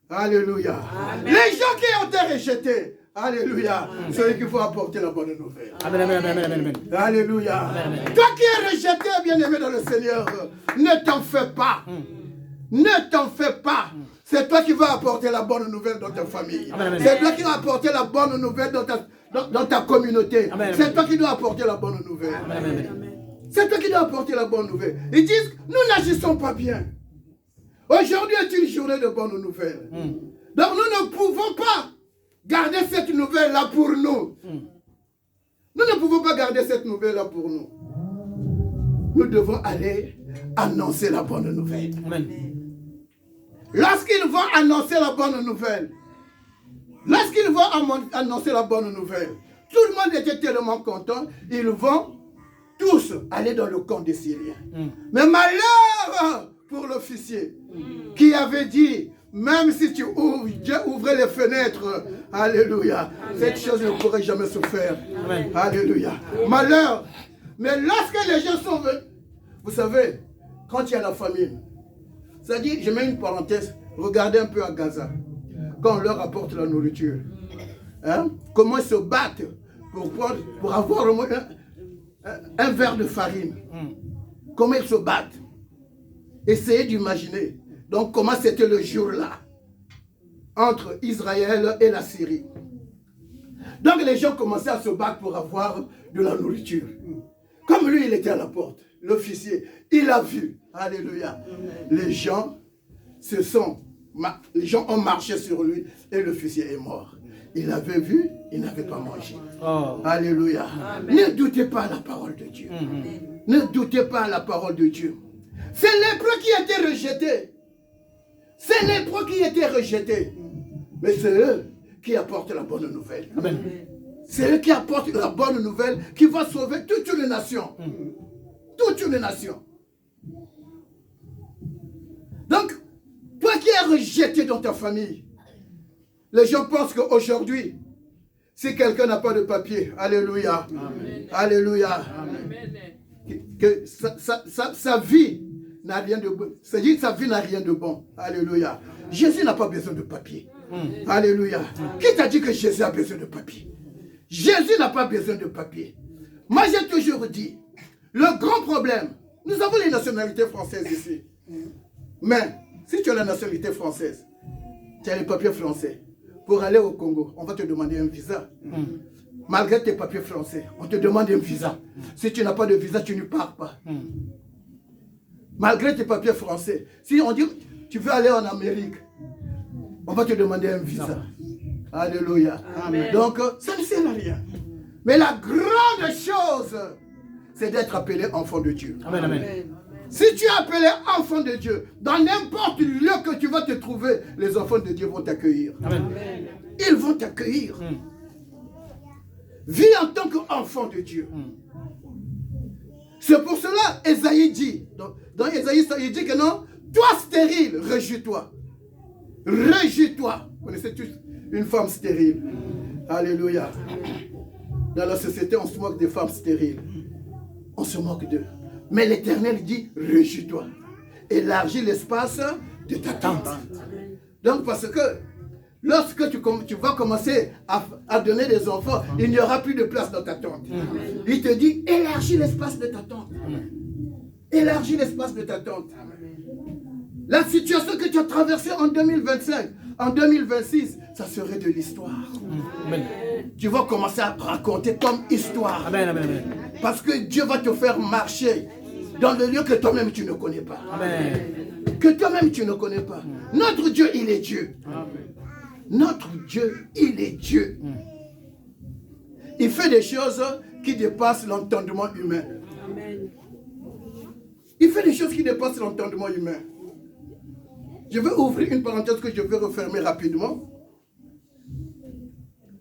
Alléluia. Amen. Les gens qui ont été rejetés, alléluia, c'est eux qu'il faut apporter la bonne nouvelle. Amen, amen, amen, amen. Alléluia. Amen. Toi qui es rejeté, bien-aimé dans le Seigneur, ne t'en fais pas. Ne t'en fais pas. C'est toi qui vas apporter la bonne nouvelle dans ta famille. C'est toi qui vas apporter la bonne nouvelle dans ta communauté. C'est toi qui dois apporter la bonne nouvelle. C'est toi qui dois apporter la bonne nouvelle. Ils disent, nous n'agissons pas bien. Aujourd'hui est une journée de bonnes nouvelles. Donc nous ne pouvons pas garder cette nouvelle-là pour nous. Nous ne pouvons pas garder cette nouvelle-là pour nous. Nous devons aller annoncer la bonne nouvelle. Amen. Lorsqu'ils vont annoncer la bonne nouvelle, tout le monde était tellement content, ils vont tous aller dans le camp des Syriens. Mais malheur pour l'officier qui avait dit, même si Dieu ouvrait les fenêtres, alléluia, cette chose ne pourrait jamais se faire. Amen. Alléluia. Malheur. Mais lorsque les gens sont venus, vous savez, quand il y a la famine, c'est-à-dire, je mets une parenthèse, regardez un peu à Gaza, quand on leur apporte la nourriture, hein, comment ils se battent pour avoir au moins un verre de farine. Comment ils se battent. Essayez d'imaginer. Donc, comment c'était le jour-là entre Israël et la Syrie. Donc, les gens commençaient à se battre pour avoir de la nourriture. Comme lui, il était à la porte, l'officier, il a vu, alléluia, les gens ont marché sur lui et l'officier est mort. Il avait vu, il n'avait pas mangé. Oh. Alléluia. Ne doutez pas à la parole de Dieu. Ne doutez pas à la parole de Dieu. C'est lépreux qui étaient rejetés. C'est lépreux qui étaient rejetés. Mais c'est eux qui apportent la bonne nouvelle. Amen. C'est eux qui apportent la bonne nouvelle qui va sauver toute une nation. Toute une nation. Donc, toi qui es rejeté dans ta famille, les gens pensent qu'aujourd'hui, si quelqu'un n'a pas de papier, alléluia, amen. Alléluia, amen. Que sa vie n'a rien de bon. C'est-à-dire que sa vie n'a rien de bon. Alléluia. Jésus n'a pas besoin de papier. Alléluia. Qui t'a dit que Jésus a besoin de papier? Jésus n'a pas besoin de papier. Moi, j'ai toujours dit, le grand problème, nous avons les nationalités françaises ici. Mais, si tu as la nationalité française, tu as les papiers français. Pour aller au Congo, on va te demander un visa. Malgré tes papiers français, on te demande un visa. Si tu n'as pas de visa, tu ne pars pas. Malgré tes papiers français, si on dit tu veux aller en Amérique, on va te demander un visa. Alléluia. Amen. Donc, ça ne sert à rien. Mais la grande chose, c'est d'être appelé enfant de Dieu. Amen, amen. Si tu es appelé enfant de Dieu, dans n'importe lieu que tu vas te trouver, les enfants de Dieu vont t'accueillir. Ils vont t'accueillir. Vis en tant qu'enfant de Dieu. C'est pour cela, Ésaïe dit, dans Ésaïe, il dit que non, toi stérile, réjouis-toi. Réjouis-toi. Vous connaissez tous une femme stérile. Alléluia. Dans la société, on se moque des femmes stériles. On se moque d'eux. Mais l'Éternel dit, réjouis-toi. Élargis l'espace de ta tente. Donc, parce que lorsque tu vas commencer à donner des enfants, il n'y aura plus de place dans ta tente. Il te dit, élargis l'espace de ta tente. Élargis l'espace de ta tente. La situation que tu as traversée en 2025, en 2026, ça serait de l'histoire. Tu vas commencer à raconter comme histoire. Amen, amen, amen. Parce que Dieu va te faire marcher dans le lieu que toi-même tu ne connais pas. Amen. Que toi-même tu ne connais pas. Notre Dieu, il est Dieu. Notre Dieu, il est Dieu. Il fait des choses qui dépassent l'entendement humain. Il fait des choses qui dépassent l'entendement humain. Je vais ouvrir une parenthèse que je vais refermer rapidement.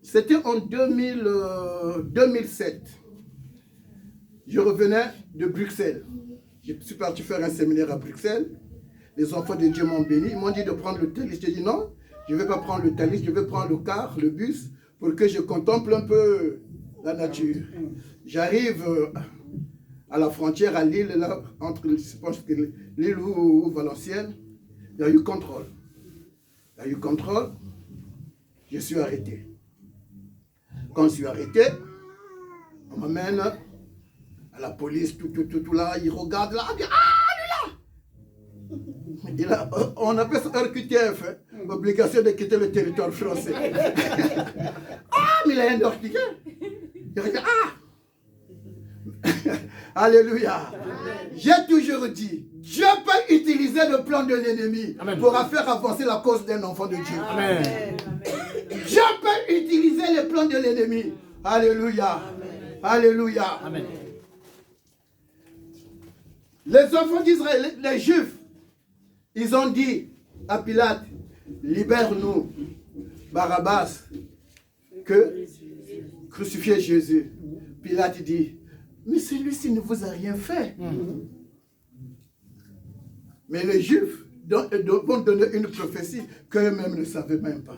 C'était en 2007. Je revenais de Bruxelles. Je suis parti faire un séminaire à Bruxelles. Les enfants de Dieu m'ont béni. Ils m'ont dit de prendre le Thalys. J'ai dit non, je ne vais pas prendre le Thalys, je vais prendre le car, le bus, pour que je contemple un peu la nature. J'arrive à la frontière à Lille, là, entre Lille ou Valenciennes. Il y a eu contrôle. Il y a eu contrôle. Je suis arrêté. Quand je suis arrêté, on m'amène à la police, tout là, ils regardent là, ils disent, lui là, on appelle ça RQTF, hein, obligation de quitter le territoire français. Mais il a un ortiquet. Il regarde, Alléluia. J'ai toujours dit, Dieu peut utiliser le plan de l'ennemi pour faire avancer la cause d'un enfant de Dieu. Amen. Dieu peut utiliser les plans de l'ennemi. Alléluia. Alléluia. Amen. Les enfants d'Israël, les Juifs, ils ont dit à Pilate, libère-nous, Barabbas, que crucifiez Jésus. Pilate dit, mais celui-ci ne vous a rien fait. Mais les Juifs vont donner une prophétie qu'eux-mêmes ne savaient même pas.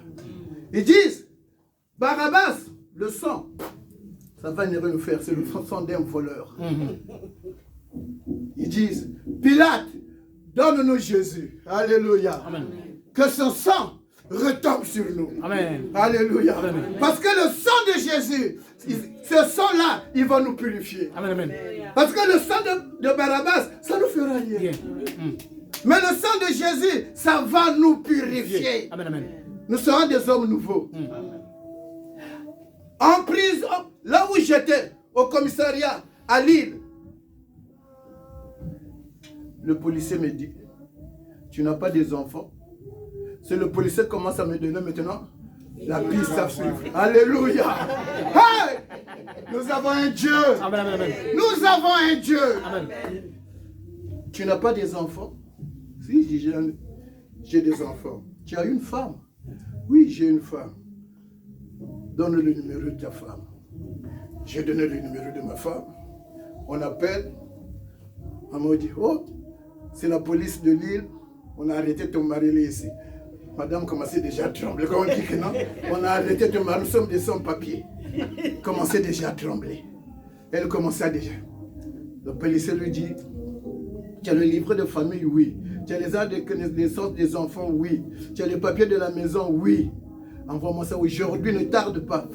Ils disent, Barabbas, le sang, ça va rien nous faire, c'est le sang d'un voleur. Ils disent, Pilate, donne-nous Jésus. Alléluia. Amen. Que son sang retombe sur nous. Amen. Alléluia. Amen. Parce que le sang de Jésus, ce sang-là, il va nous purifier. Amen. Parce que le sang de Barabbas, ça ne nous fera rien. Mais le sang de Jésus, ça va nous purifier. Amen. Nous serons des hommes nouveaux. En prison, là où j'étais, au commissariat, à Lille, le policier me dit, tu n'as pas des enfants? C'est le policier qui commence à me donner maintenant la piste à suivre. Alléluia. Hey! Nous avons un Dieu. Amen, amen, amen. Nous avons un Dieu. Amen. Tu n'as pas des enfants? Si, j'ai des enfants. Tu as une femme? Oui, j'ai une femme. Donne le numéro de ta femme. J'ai donné le numéro de ma femme. On appelle. On m'a dit, oh, c'est la police de Lille. On a arrêté ton mari là ici. Madame commençait déjà à trembler. Quand on dit que non, on a arrêté ton mari. Nous sommes des sans-papiers. Commençait déjà à trembler. Elle commençait déjà. Le policier lui dit, tu as le livret de famille? Oui. Tu as les actes de naissance des enfants? Oui. Tu as les papiers de la maison? Oui. Envoie-moi ça aujourd'hui, ne tarde pas.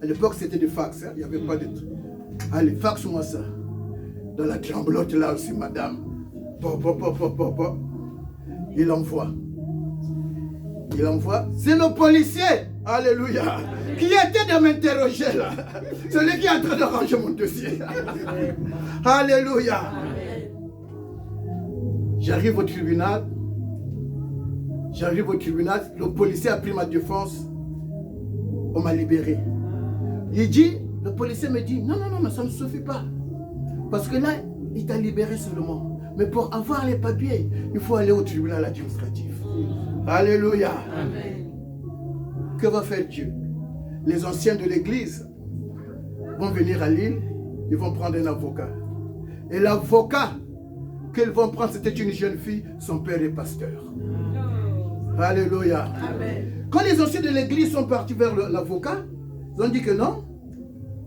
À l'époque, c'était des fax. Hein? Il n'y avait pas de trucs. Allez, faxe-moi ça. Dans la tremblote là aussi, madame. Il envoie. Il envoie. C'est le policier, alléluia, qui était de m'interroger là. Celui qui est en train de ranger mon dossier. Alléluia. J'arrive au tribunal. Le policier a pris ma défense. On m'a libéré. Le policier me dit, non, mais ça ne suffit pas. Parce que là, il t'a libéré seulement. Mais pour avoir les papiers, il faut aller au tribunal administratif. Alléluia. Amen. Que va faire Dieu? Les anciens de l'église vont venir à Lille, ils vont prendre un avocat. Et l'avocat qu'ils vont prendre, c'était une jeune fille, son père est pasteur. Alléluia. Amen. Quand les anciens de l'église sont partis vers l'avocat, ils ont dit que non,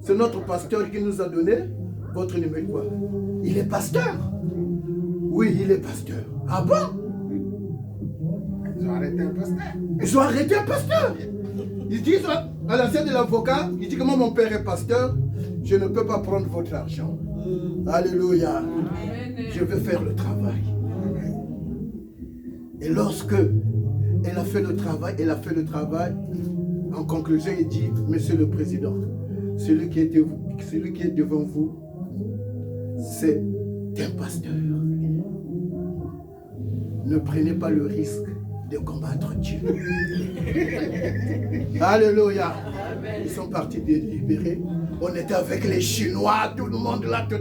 c'est notre pasteur qui nous a donné votre numéro. Quoi? Il est pasteur? Oui, il est pasteur. Ah bon? Ils ont arrêté un pasteur. Ils ont arrêté un pasteur. Ils disent à l'ancien de l'avocat, il dit que moi mon père est pasteur, je ne peux pas prendre votre argent. Alléluia. Amen. Je vais faire le travail. Et lorsque elle a fait le travail, en conclusion, il dit, Monsieur le Président, celui qui est devant vous, c'est un pasteur. Ne prenez pas le risque de combattre Dieu. Alléluia. Amen. Ils sont partis délibérer. On était avec les Chinois, tout le monde là, tout.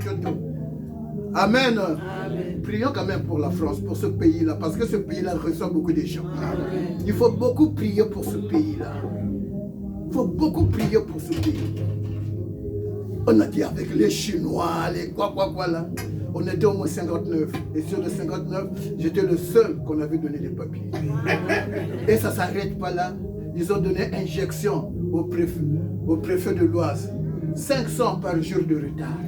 Amen. Amen. Prions quand même pour la France, pour ce pays-là, parce que ce pays-là reçoit beaucoup de gens. Amen. Il faut beaucoup prier pour ce pays-là. Il faut beaucoup prier pour ce pays. On a dit avec les Chinois, les quoi là. On était au moins 59. Et sur les 59, j'étais le seul qu'on avait donné des papiers. Et ça ne s'arrête pas là. Ils ont donné injection au préfet de l'Oise. 500 par jour de retard.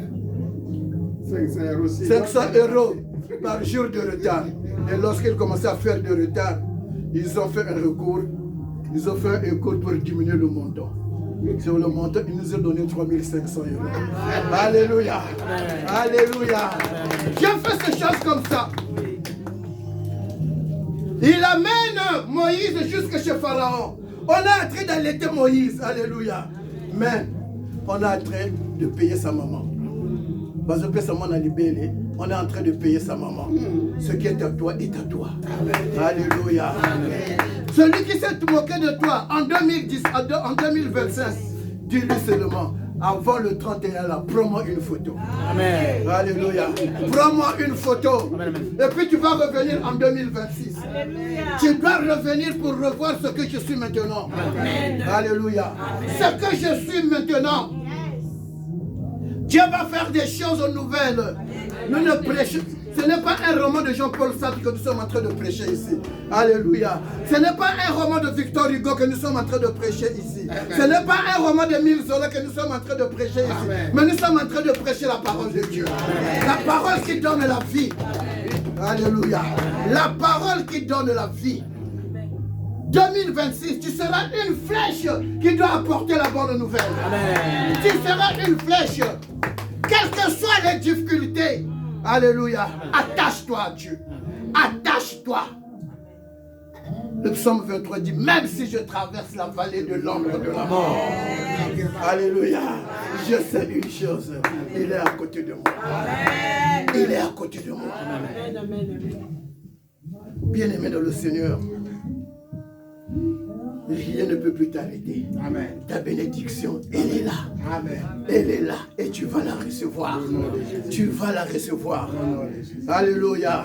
500 euros par jour de retard. Et lorsqu'ils commençaient à faire de retard, ils ont fait un recours. Ils ont fait un recours pour diminuer le montant. Sur le montant, il nous a donné 3500 euros. Alléluia. Alléluia. Dieu fait ces choses comme ça. Il amène Moïse jusque chez Pharaon. On est en train d'allaiter Moïse. Alléluia. Mais on est en train de payer sa maman. Parce que on a libéré. On est en train de payer sa maman. Ce qui est à toi est à toi. Alléluia. Amen. Celui qui s'est moqué de toi en 2010, en 2025, dis-lui seulement, avant le 31 là, prends-moi une photo. Amen. Alléluia. Prends-moi une photo. Amen, amen. Et puis tu vas revenir en 2026. Alléluia. Tu dois revenir pour revoir ce que je suis maintenant. Amen. Alléluia. Ce que je suis maintenant. Dieu va faire des choses nouvelles. Nous ne prêchons. Ce n'est pas un roman de Jean-Paul Sartre que nous sommes en train de prêcher ici. Alléluia. Ce n'est pas un roman de Victor Hugo que nous sommes en train de prêcher ici. Ce n'est pas un roman de Émile Zola que nous sommes en train de prêcher ici. Mais nous sommes en train de prêcher la parole de Dieu. La parole qui donne la vie. Alléluia. La parole qui donne la vie. 2026, tu seras une flèche qui doit apporter la bonne nouvelle. Amen. Tu seras une flèche. Quelles que soient les difficultés. Alléluia. Attache-toi à Dieu. Attache-toi. Le psaume 23 dit, même si je traverse la vallée de l'ombre de la mort. Alléluia. Je sais une chose. Il est à côté de moi. Il est à côté de moi. Bien-aimé dans le Seigneur. Rien ne peut plus t'arrêter. Amen. Ta bénédiction, elle est là. Amen. Elle est là et tu vas la recevoir. Tu vas la recevoir. Alléluia.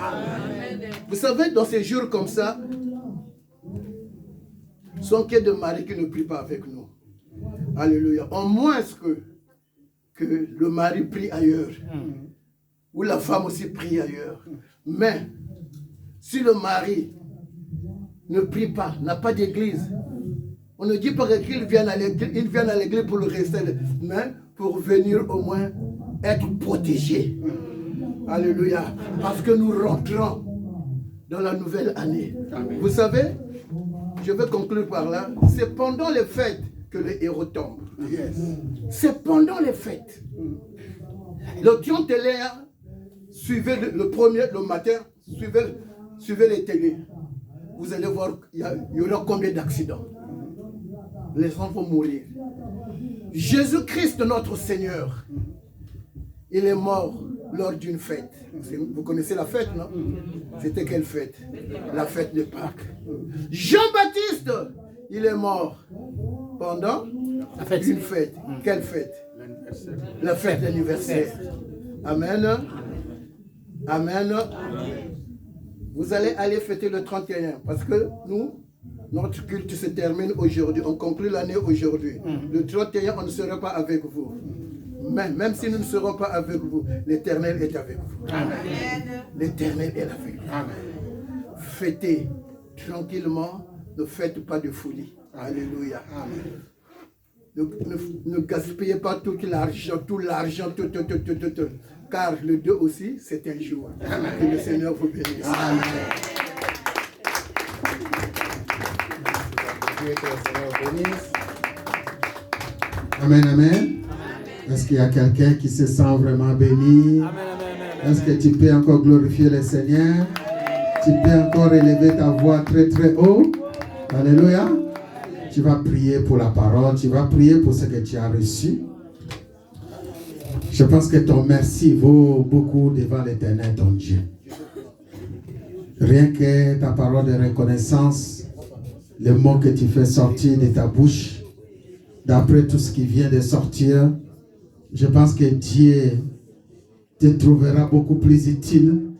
Vous savez, dans ces jours comme ça, son quai de mari qui ne prie pas avec nous. Alléluia. En moins que le mari prie ailleurs. Ou la femme aussi prie ailleurs. Mais si le mari ne prie pas, n'a pas d'église, on ne dit pas qu'il vienne à l'église pour le rester, mais pour venir au moins être protégé. Alléluia. Parce que nous rentrons dans la nouvelle année. Amen. Vous savez, je vais conclure par là, c'est pendant les fêtes que les héros tombent. Yes. C'est pendant les fêtes. Le 31, suivez le premier, le matin, suivez les télés. Vous allez voir, il y aura combien d'accidents. Les gens vont mourir. Jésus-Christ, notre Seigneur, il est mort lors d'une fête. Vous connaissez la fête, non? C'était quelle fête? La fête de Pâques. Jean-Baptiste, il est mort pendant une fête. Quelle fête? La fête d'anniversaire. Amen. Amen. Vous allez aller fêter le 31 parce que nous, notre culte se termine aujourd'hui. On conclut l'année aujourd'hui. Le 31, on ne sera pas avec vous. Mais même si nous ne serons pas avec vous, l'Éternel est avec vous. L'Éternel est avec vous. Amen. Fêtez tranquillement, ne faites pas de folie. Alléluia. Ne gaspillez pas tout l'argent, tout. Car le 2 aussi, c'est un jour. Amen. Que le Seigneur vous bénisse. Amen. Amen, amen. Est-ce qu'il y a quelqu'un qui se sent vraiment béni? Est-ce que tu peux encore glorifier le Seigneur? Tu peux encore élever ta voix très très haut? Alléluia. Tu vas prier pour la parole, tu vas prier pour ce que tu as reçu. Je pense que ton merci vaut beaucoup devant l'Éternel, ton Dieu. Rien que ta parole de reconnaissance, les mots que tu fais sortir de ta bouche, d'après tout ce qui vient de sortir, je pense que Dieu te trouvera beaucoup plus utile.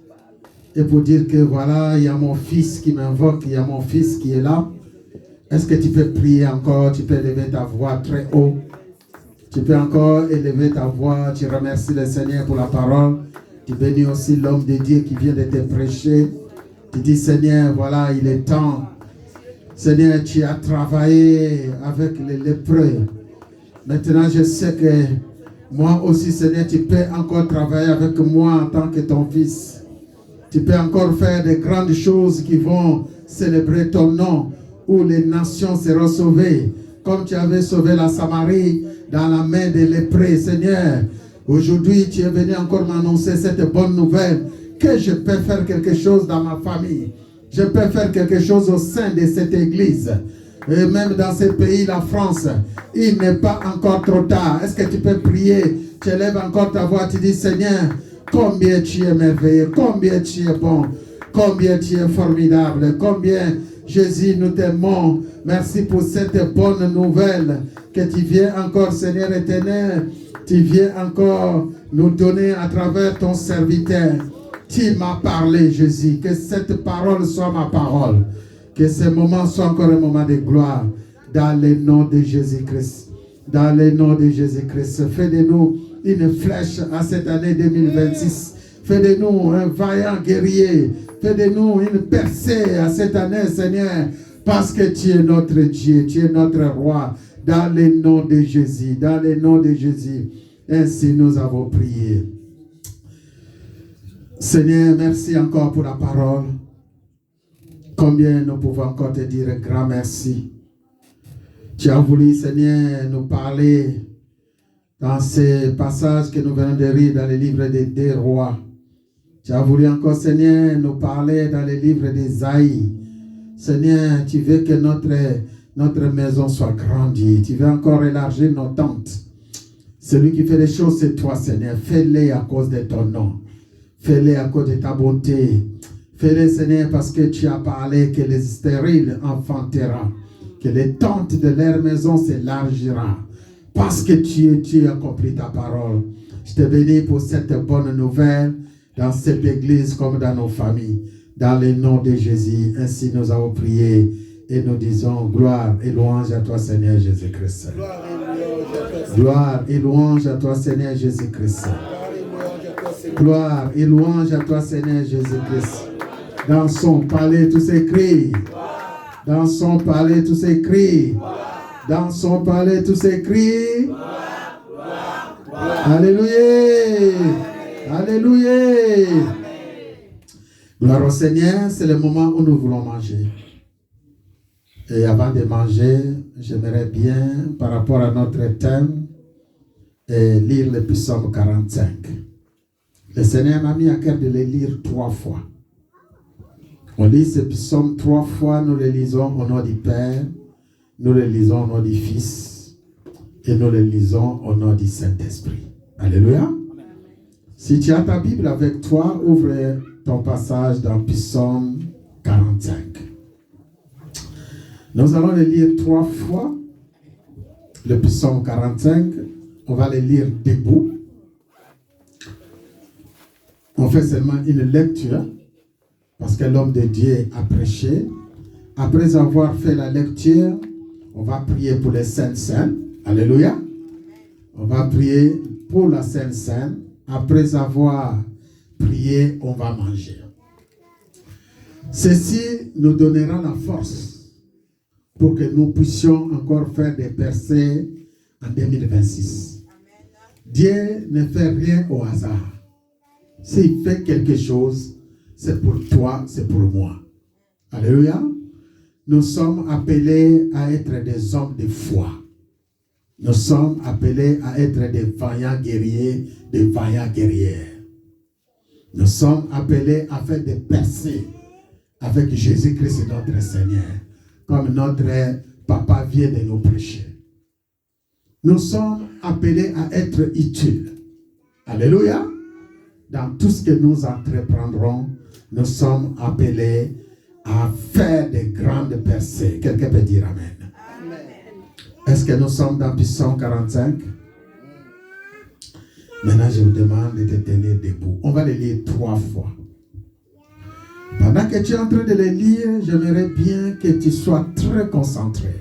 Et pour dire que voilà, il y a mon fils qui m'invoque, il y a mon fils qui est là. Est-ce que tu peux prier encore? Tu peux élever ta voix très haut. Tu peux encore élever ta voix. Tu remercies le Seigneur pour la parole. Tu bénis aussi l'homme de Dieu qui vient de te prêcher. Tu dis, Seigneur, voilà, il est temps. Seigneur, tu as travaillé avec les lépreux. Maintenant, je sais que moi aussi, Seigneur, tu peux encore travailler avec moi en tant que ton fils. Tu peux encore faire de grandes choses qui vont célébrer ton nom, où les nations seront sauvées, comme tu avais sauvé la Samarie dans la main des lépreux. Seigneur, aujourd'hui, tu es venu encore m'annoncer cette bonne nouvelle, que je peux faire quelque chose dans ma famille. Je peux faire quelque chose au sein de cette église. Et même dans ce pays, la France, il n'est pas encore trop tard. Est-ce que tu peux prier? Tu élèves encore ta voix, tu dis, Seigneur, combien tu es merveilleux, combien tu es bon, combien tu es formidable, combien Jésus, nous t'aimons. Merci pour cette bonne nouvelle que tu viens encore, Seigneur éternel. Tu viens encore nous donner à travers ton serviteur. Tu m'as parlé, Jésus. Que cette parole soit ma parole. Que ce moment soit encore un moment de gloire. Dans le nom de Jésus-Christ. Dans le nom de Jésus-Christ. Fais de nous une flèche à cette année 2026. Fais de nous un vaillant guerrier. Fais de nous une percée à cette année, Seigneur. Parce que tu es notre Dieu. Tu es notre roi. Dans le nom de Jésus. Dans le nom de Jésus. Ainsi nous avons prié. Seigneur, merci encore pour la parole. Combien nous pouvons encore te dire grand merci. Tu as voulu, Seigneur, nous parler dans ces passages que nous venons de lire dans le livre des 2 rois. Tu as voulu encore, Seigneur, nous parler dans le livre d'Ésaïe. Seigneur, tu veux que notre maison soit grandie. Tu veux encore élargir nos tentes. Celui qui fait les choses, c'est toi, Seigneur. Fais-les à cause de ton nom. Fais-les à cause de ta bonté. Fais-les, Seigneur, parce que tu as parlé que les stériles enfanteront, que les tentes de leur maison s'élargiront. Parce que tu as accompli ta parole. Je te bénis pour cette bonne nouvelle dans cette église comme dans nos familles. Dans le nom de Jésus, ainsi nous avons prié et nous disons gloire et louange à toi, Seigneur Jésus-Christ. Gloire et louange à toi, Seigneur Jésus-Christ. Gloire et louange à toi, Seigneur Jésus-Christ. Dans son palais, tout s'écrit. Dans son palais, tout s'écrit. Dans son palais, tout s'écrit. Alléluia. Alléluia. Gloire au Seigneur, c'est le moment où nous voulons manger. Et avant de manger, j'aimerais bien, par rapport à notre thème, lire le psaume 45. Le Seigneur m'a mis à cœur de le lire 3 fois. On lit ce psaume 3 fois, nous le lisons au nom du Père, nous le lisons au nom du Fils, et nous le lisons au nom du Saint-Esprit. Alléluia. Si tu as ta Bible avec toi, ouvre ton passage dans psaume 45. Nous allons le lire 3 fois. Le psaume 45, on va le lire debout. On fait seulement une lecture parce que l'homme de Dieu a prêché. Après avoir fait la lecture, on va prier pour les Saintes Saintes. Alléluia. On va prier pour la Sainte Sainte. Après avoir prié, on va manger. Ceci nous donnera la force pour que nous puissions encore faire des percées en 2026. Dieu ne fait rien au hasard. S'il fait quelque chose, c'est pour toi, c'est pour moi. Alléluia. Nous sommes appelés à être des hommes de foi. Nous sommes appelés à être des vaillants guerriers, des vaillants guerrières. Nous sommes appelés à faire des percées avec Jésus-Christ notre Seigneur, comme notre papa vient de nous prêcher. Nous sommes appelés à être utiles. Alléluia. Dans tout ce que nous entreprendrons, nous sommes appelés à faire des grandes percées. Quelqu'un peut dire Amen. Amen. Est-ce que nous sommes dans Psaume 45? Maintenant, je vous demande de te tenir debout. On va le lire 3 fois. Pendant que tu es en train de le lire, j'aimerais bien que tu sois très concentré.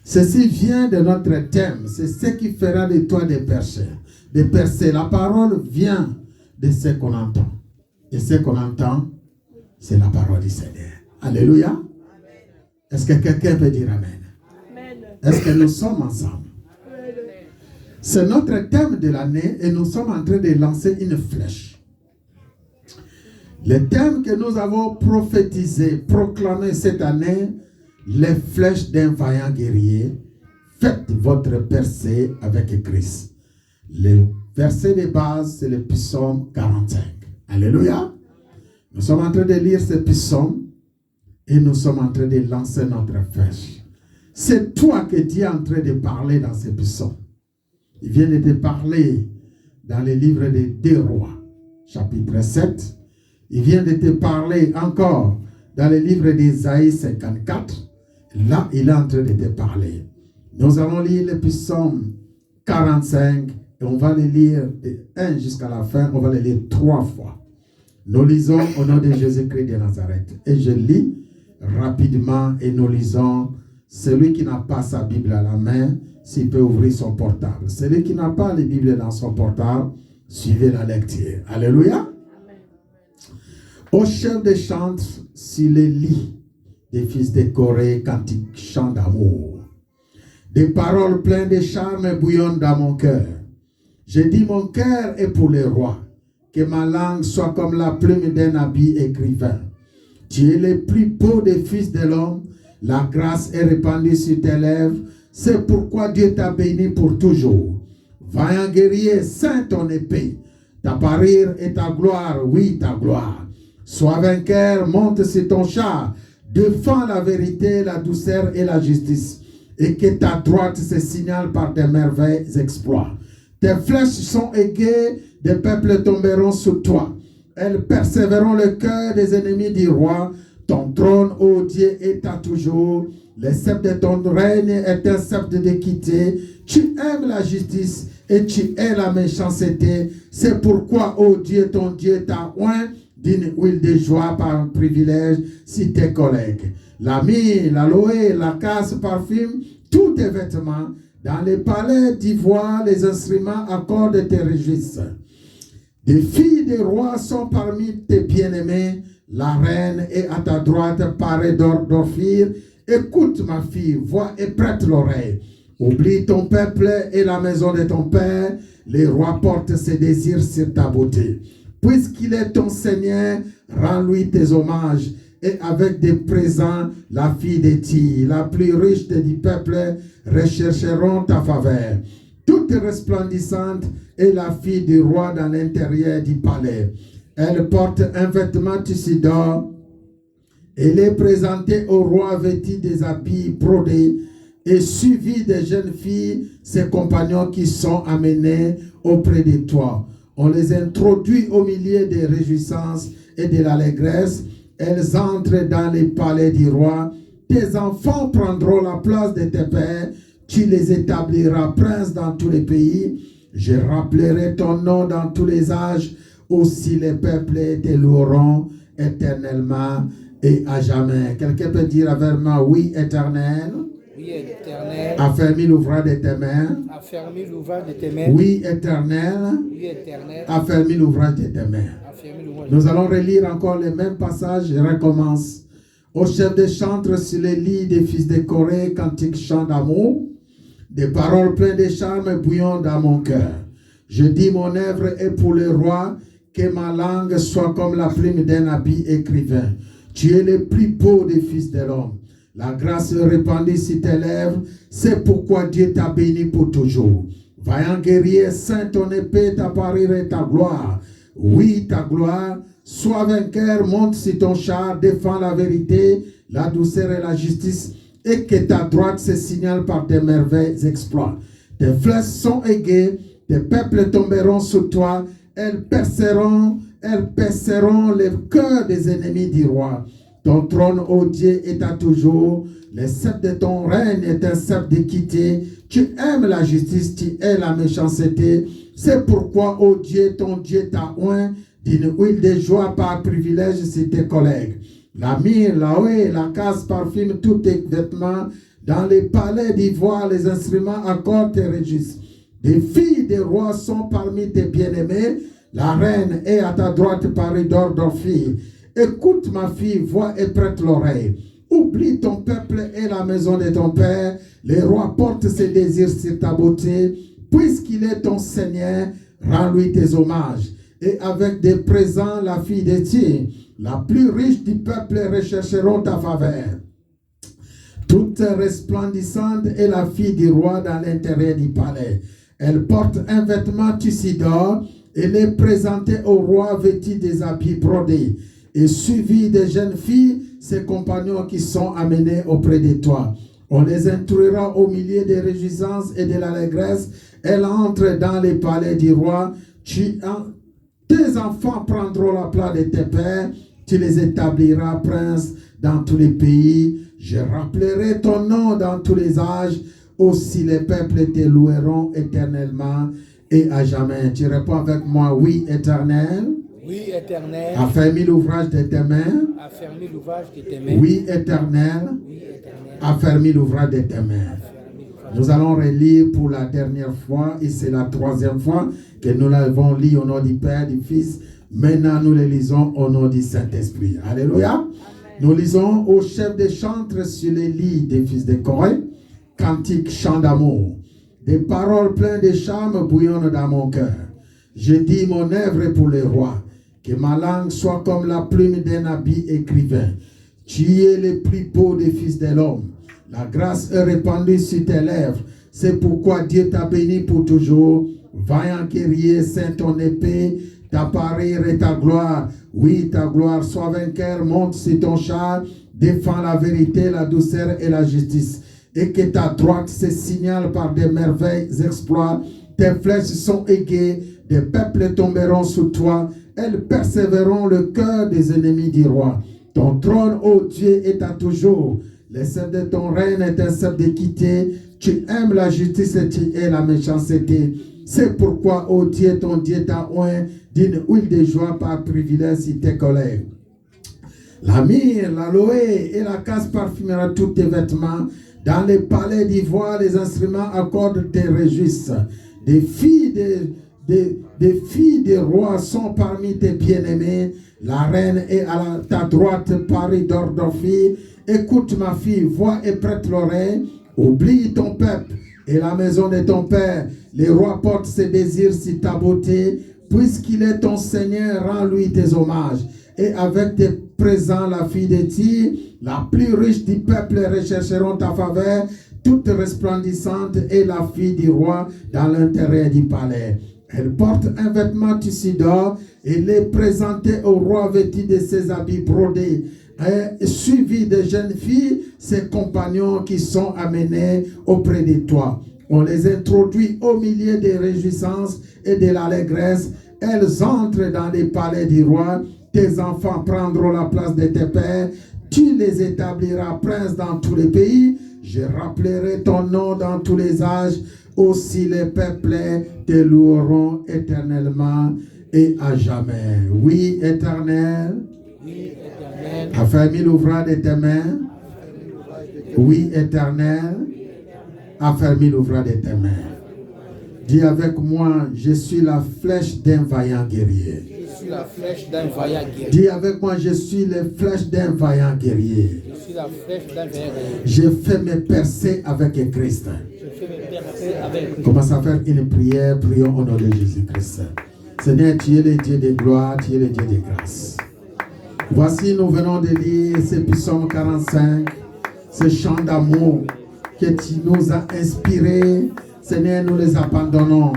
Ceci vient de notre thème. C'est ce qui fera de toi des percées. Des percées. La parole vient de ce qu'on entend. Et ce qu'on entend, c'est la parole du Seigneur. Alléluia. Amen. Est-ce que quelqu'un peut dire Amen? Amen. Est-ce que nous sommes ensemble? Amen. C'est notre thème de l'année et nous sommes en train de lancer une flèche. Le thème que nous avons prophétisé, proclamé cette année, les flèches d'un vaillant guerrier, faites votre percée avec Christ. Le verset de base, c'est le psaume 45. Alléluia. Nous sommes en train de lire ce psaume et nous sommes en train de lancer notre flèche. C'est toi que Dieu est en train de parler dans ce psaume. Il vient de te parler dans le livre des 2 rois, chapitre 7. Il vient de te parler encore dans le livre d'Ésaïe 54. Là, il est en train de te parler. Nous allons lire le psaume 45 et on va le lire de 1 jusqu'à la fin. On va le lire 3 fois. Nous lisons au nom de Jésus-Christ de Nazareth. Et je lis rapidement et nous lisons. Celui qui n'a pas sa Bible à la main, s'il peut ouvrir son portable. Celui qui n'a pas la Bible dans son portable, suivez la lecture. Alléluia. Au chef des chantres, sur les lits des fils de Corée, cantiques, chants d'amour. Des paroles pleines de charme bouillonnent dans mon cœur. Je dis mon cœur est pour les rois, que ma langue soit comme la plume d'un habit écrivain. Tu es le plus beau des fils de l'homme, la grâce est répandue sur tes lèvres, c'est pourquoi Dieu t'a béni pour toujours. Vaillant guerrier, ceins ton épée, ta parure et ta gloire, oui ta gloire. Sois vainqueur, monte sur ton char, défends la vérité, la douceur et la justice, et que ta droite se signale par des merveilles exploits. Tes flèches sont aiguës, des peuples tomberont sous toi. Elles persévéreront le cœur des ennemis du roi. Ton trône, ô Dieu, est à toujours. Le sceptre de ton règne est un sceptre d'équité. Tu aimes la justice et tu hais la méchanceté. C'est pourquoi, ô Dieu, ton Dieu t'a oint d'une huile de joie par un privilège si tes collègues. La myrrhe, l'aloe, la casse parfument tous tes vêtements. Dans les palais d'ivoire, les instruments accordent tes registres. Des filles des rois sont parmi tes bien-aimés. La reine est à ta droite, parée d'or d'Ophir. Écoute, ma fille, vois et prête l'oreille. Oublie ton peuple et la maison de ton père. Les rois portent ses désirs sur ta beauté. Puisqu'il est ton Seigneur, rends-lui tes hommages. Et avec des présents, la fille de Tyr, la plus riche du peuple, rechercheront ta faveur. Toute resplendissante est la fille du roi dans l'intérieur du palais. Elle porte un vêtement tissu d'or. Elle est présentée au roi vêtue des habits brodés et suivie des jeunes filles, ses compagnons qui sont amenés auprès de toi. On les introduit au milieu des réjouissances et de l'allégresse. Elles entrent dans les palais du roi. Tes enfants prendront la place de tes pères. Tu les établiras princes dans tous les pays. Je rappellerai ton nom dans tous les âges. Aussi les peuples te loueront éternellement et à jamais. Quelqu'un peut dire avec moi, oui, éternel. Oui, éternel. Affermis l'ouvrage de tes mains. Affermis l'ouvrage de tes mains. Oui, éternel. Oui, éternel. Affermis l'ouvrage de tes mains. Affermis l'ouvrage. Nous allons relire encore les mêmes passages. Je recommence. Au chef des chantres sur les lits des fils de Corée, cantiques chants d'amour. Des paroles pleines de charme bouillonnent dans mon cœur. Je dis mon œuvre est pour le roi, que ma langue soit comme la plume d'un habit écrivain. Tu es le plus beau des fils de l'homme. La grâce répandue sur tes lèvres, c'est pourquoi Dieu t'a béni pour toujours. Vaillant guerrier, ceins ton épée, ta parure et ta gloire. Oui, ta gloire. Sois vainqueur, monte sur ton char, défends la vérité, la douceur et la justice, et que ta droite se signale par tes merveilles exploits. Tes flèches sont aiguës, tes peuples tomberont sous toi, elles perceront le cœur des ennemis du roi. Ton trône, ô Dieu, est à toujours. Le sceptre de ton règne est un sceptre d'équité. Tu aimes la justice, tu hais la méchanceté. C'est pourquoi, ô Dieu, ton Dieu t'a oint d'une huile de joie par privilège sur tes collègues. La myrrhe, la haie, la casse parfument tous tes vêtements. Dans les palais d'ivoire, les instruments accordent tes registres. Des filles des rois sont parmi tes bien-aimés. La reine est à ta droite parée d'or d'Ophir. Écoute, ma fille, vois et prête l'oreille. Oublie ton peuple et la maison de ton père. Les rois portent ses désirs sur ta beauté. Puisqu'il est ton Seigneur, rends-lui tes hommages. Et avec des présents, la fille de Tyr, la plus riche du peuple, rechercheront ta faveur. Toute resplendissante est la fille du roi dans l'intérieur du palais. Elle porte un vêtement tissu d'or. Elle est présentée au roi vêtu des habits brodés et suivie des jeunes filles, ses compagnons qui sont amenés auprès de toi. On les introduira au milieu des réjouissances et de l'allégresse. Elle entre dans les palais du roi. Tes enfants prendront la place de tes pères. Tu les établiras princes dans tous les pays. Je rappellerai ton nom dans tous les âges. Aussi les peuples te loueront éternellement et à jamais. Tu réponds avec moi, oui, éternel. Oui, éternel. Affermis l'ouvrage de tes mains. Affermis l'ouvrage de tes mains. Oui, éternel. Oui, éternel. Affermis l'ouvrage de tes mains. Nous allons relire pour la dernière fois, et c'est la troisième fois que nous l'avons lu au nom du Père, du Fils. Maintenant, nous le lisons au nom du Saint-Esprit. Alléluia. Amen. Nous lisons au chef des chantres sur les lits des fils de Corée, cantique, chant d'amour. Des paroles pleines de charme bouillonnent dans mon cœur. Je dis mon œuvre pour le roi, que ma langue soit comme la plume d'un habit écrivain. Tu es le plus beau des fils de l'homme. La grâce est répandue sur tes lèvres. C'est pourquoi Dieu t'a béni pour toujours. Vaillant guerrier, saint ton épée, ta parure et ta gloire. Oui, ta gloire, sois vainqueur, monte sur ton char, défends la vérité, la douceur et la justice. Et que ta droite se signale par des merveilles exploits. Tes flèches sont aiguës, des peuples tomberont sous toi. Elles persévéreront le cœur des ennemis du roi. Ton trône, ô Dieu, est à toujours. Le sceptre de ton règne est un sceptre d'équité. Tu aimes la justice et tu hais la méchanceté. C'est pourquoi, ô Dieu, ton Dieu t'a oint d'une huile de joie par privilège si tes collègues. La myrrhe, l'aloe et la casse parfumera tous tes vêtements. Dans les palais d'ivoire, les instruments à cordes te réjouissent. Des filles des rois sont parmi tes bien-aimés. La reine est à ta droite, Paris d'or d'Ophir. Écoute ma fille, vois et prête l'oreille. Oublie ton peuple et la maison de ton père. Les rois portent ses désirs sur ta beauté. Puisqu'il est ton Seigneur, rends-lui tes hommages. Et avec tes présents, la fille de Tyr, la plus riche du peuple, rechercheront ta faveur. Toute resplendissante est la fille du roi dans l'intérieur du palais. Elle porte un vêtement tissu d'or et l'est présentée au roi vêtu de ses habits brodés. Suivi de jeunes filles, ses compagnons qui sont amenés auprès de toi. On les introduit au milieu des réjouissances et de l'allégresse. Elles entrent dans les palais du roi. Tes enfants prendront la place de tes pères. Tu les établiras princes dans tous les pays. Je rappellerai ton nom dans tous les âges. Aussi les peuples te loueront éternellement et à jamais. Oui, éternel. Oui, éternel. Affermis l'ouvrage de tes mains. Oui, éternel. Affermis l'ouvrage de tes mains. Dis avec moi, je suis la flèche d'un vaillant guerrier. Je suis la flèche d'un vaillant guerrier. Dis avec moi, je suis la flèche d'un vaillant guerrier. Je suis la flèche d'un vaillant guerrier. Je fais mes percées avec Christ. Je fais mes percées avec Christ. Commence à faire une prière, prions au nom de Jésus-Christ. Seigneur, tu es le Dieu de gloire, tu es le Dieu de grâce. Voici, nous venons de lire ce psaume 45, ce chant d'amour que tu nous as inspiré. Seigneur, nous les abandonnons,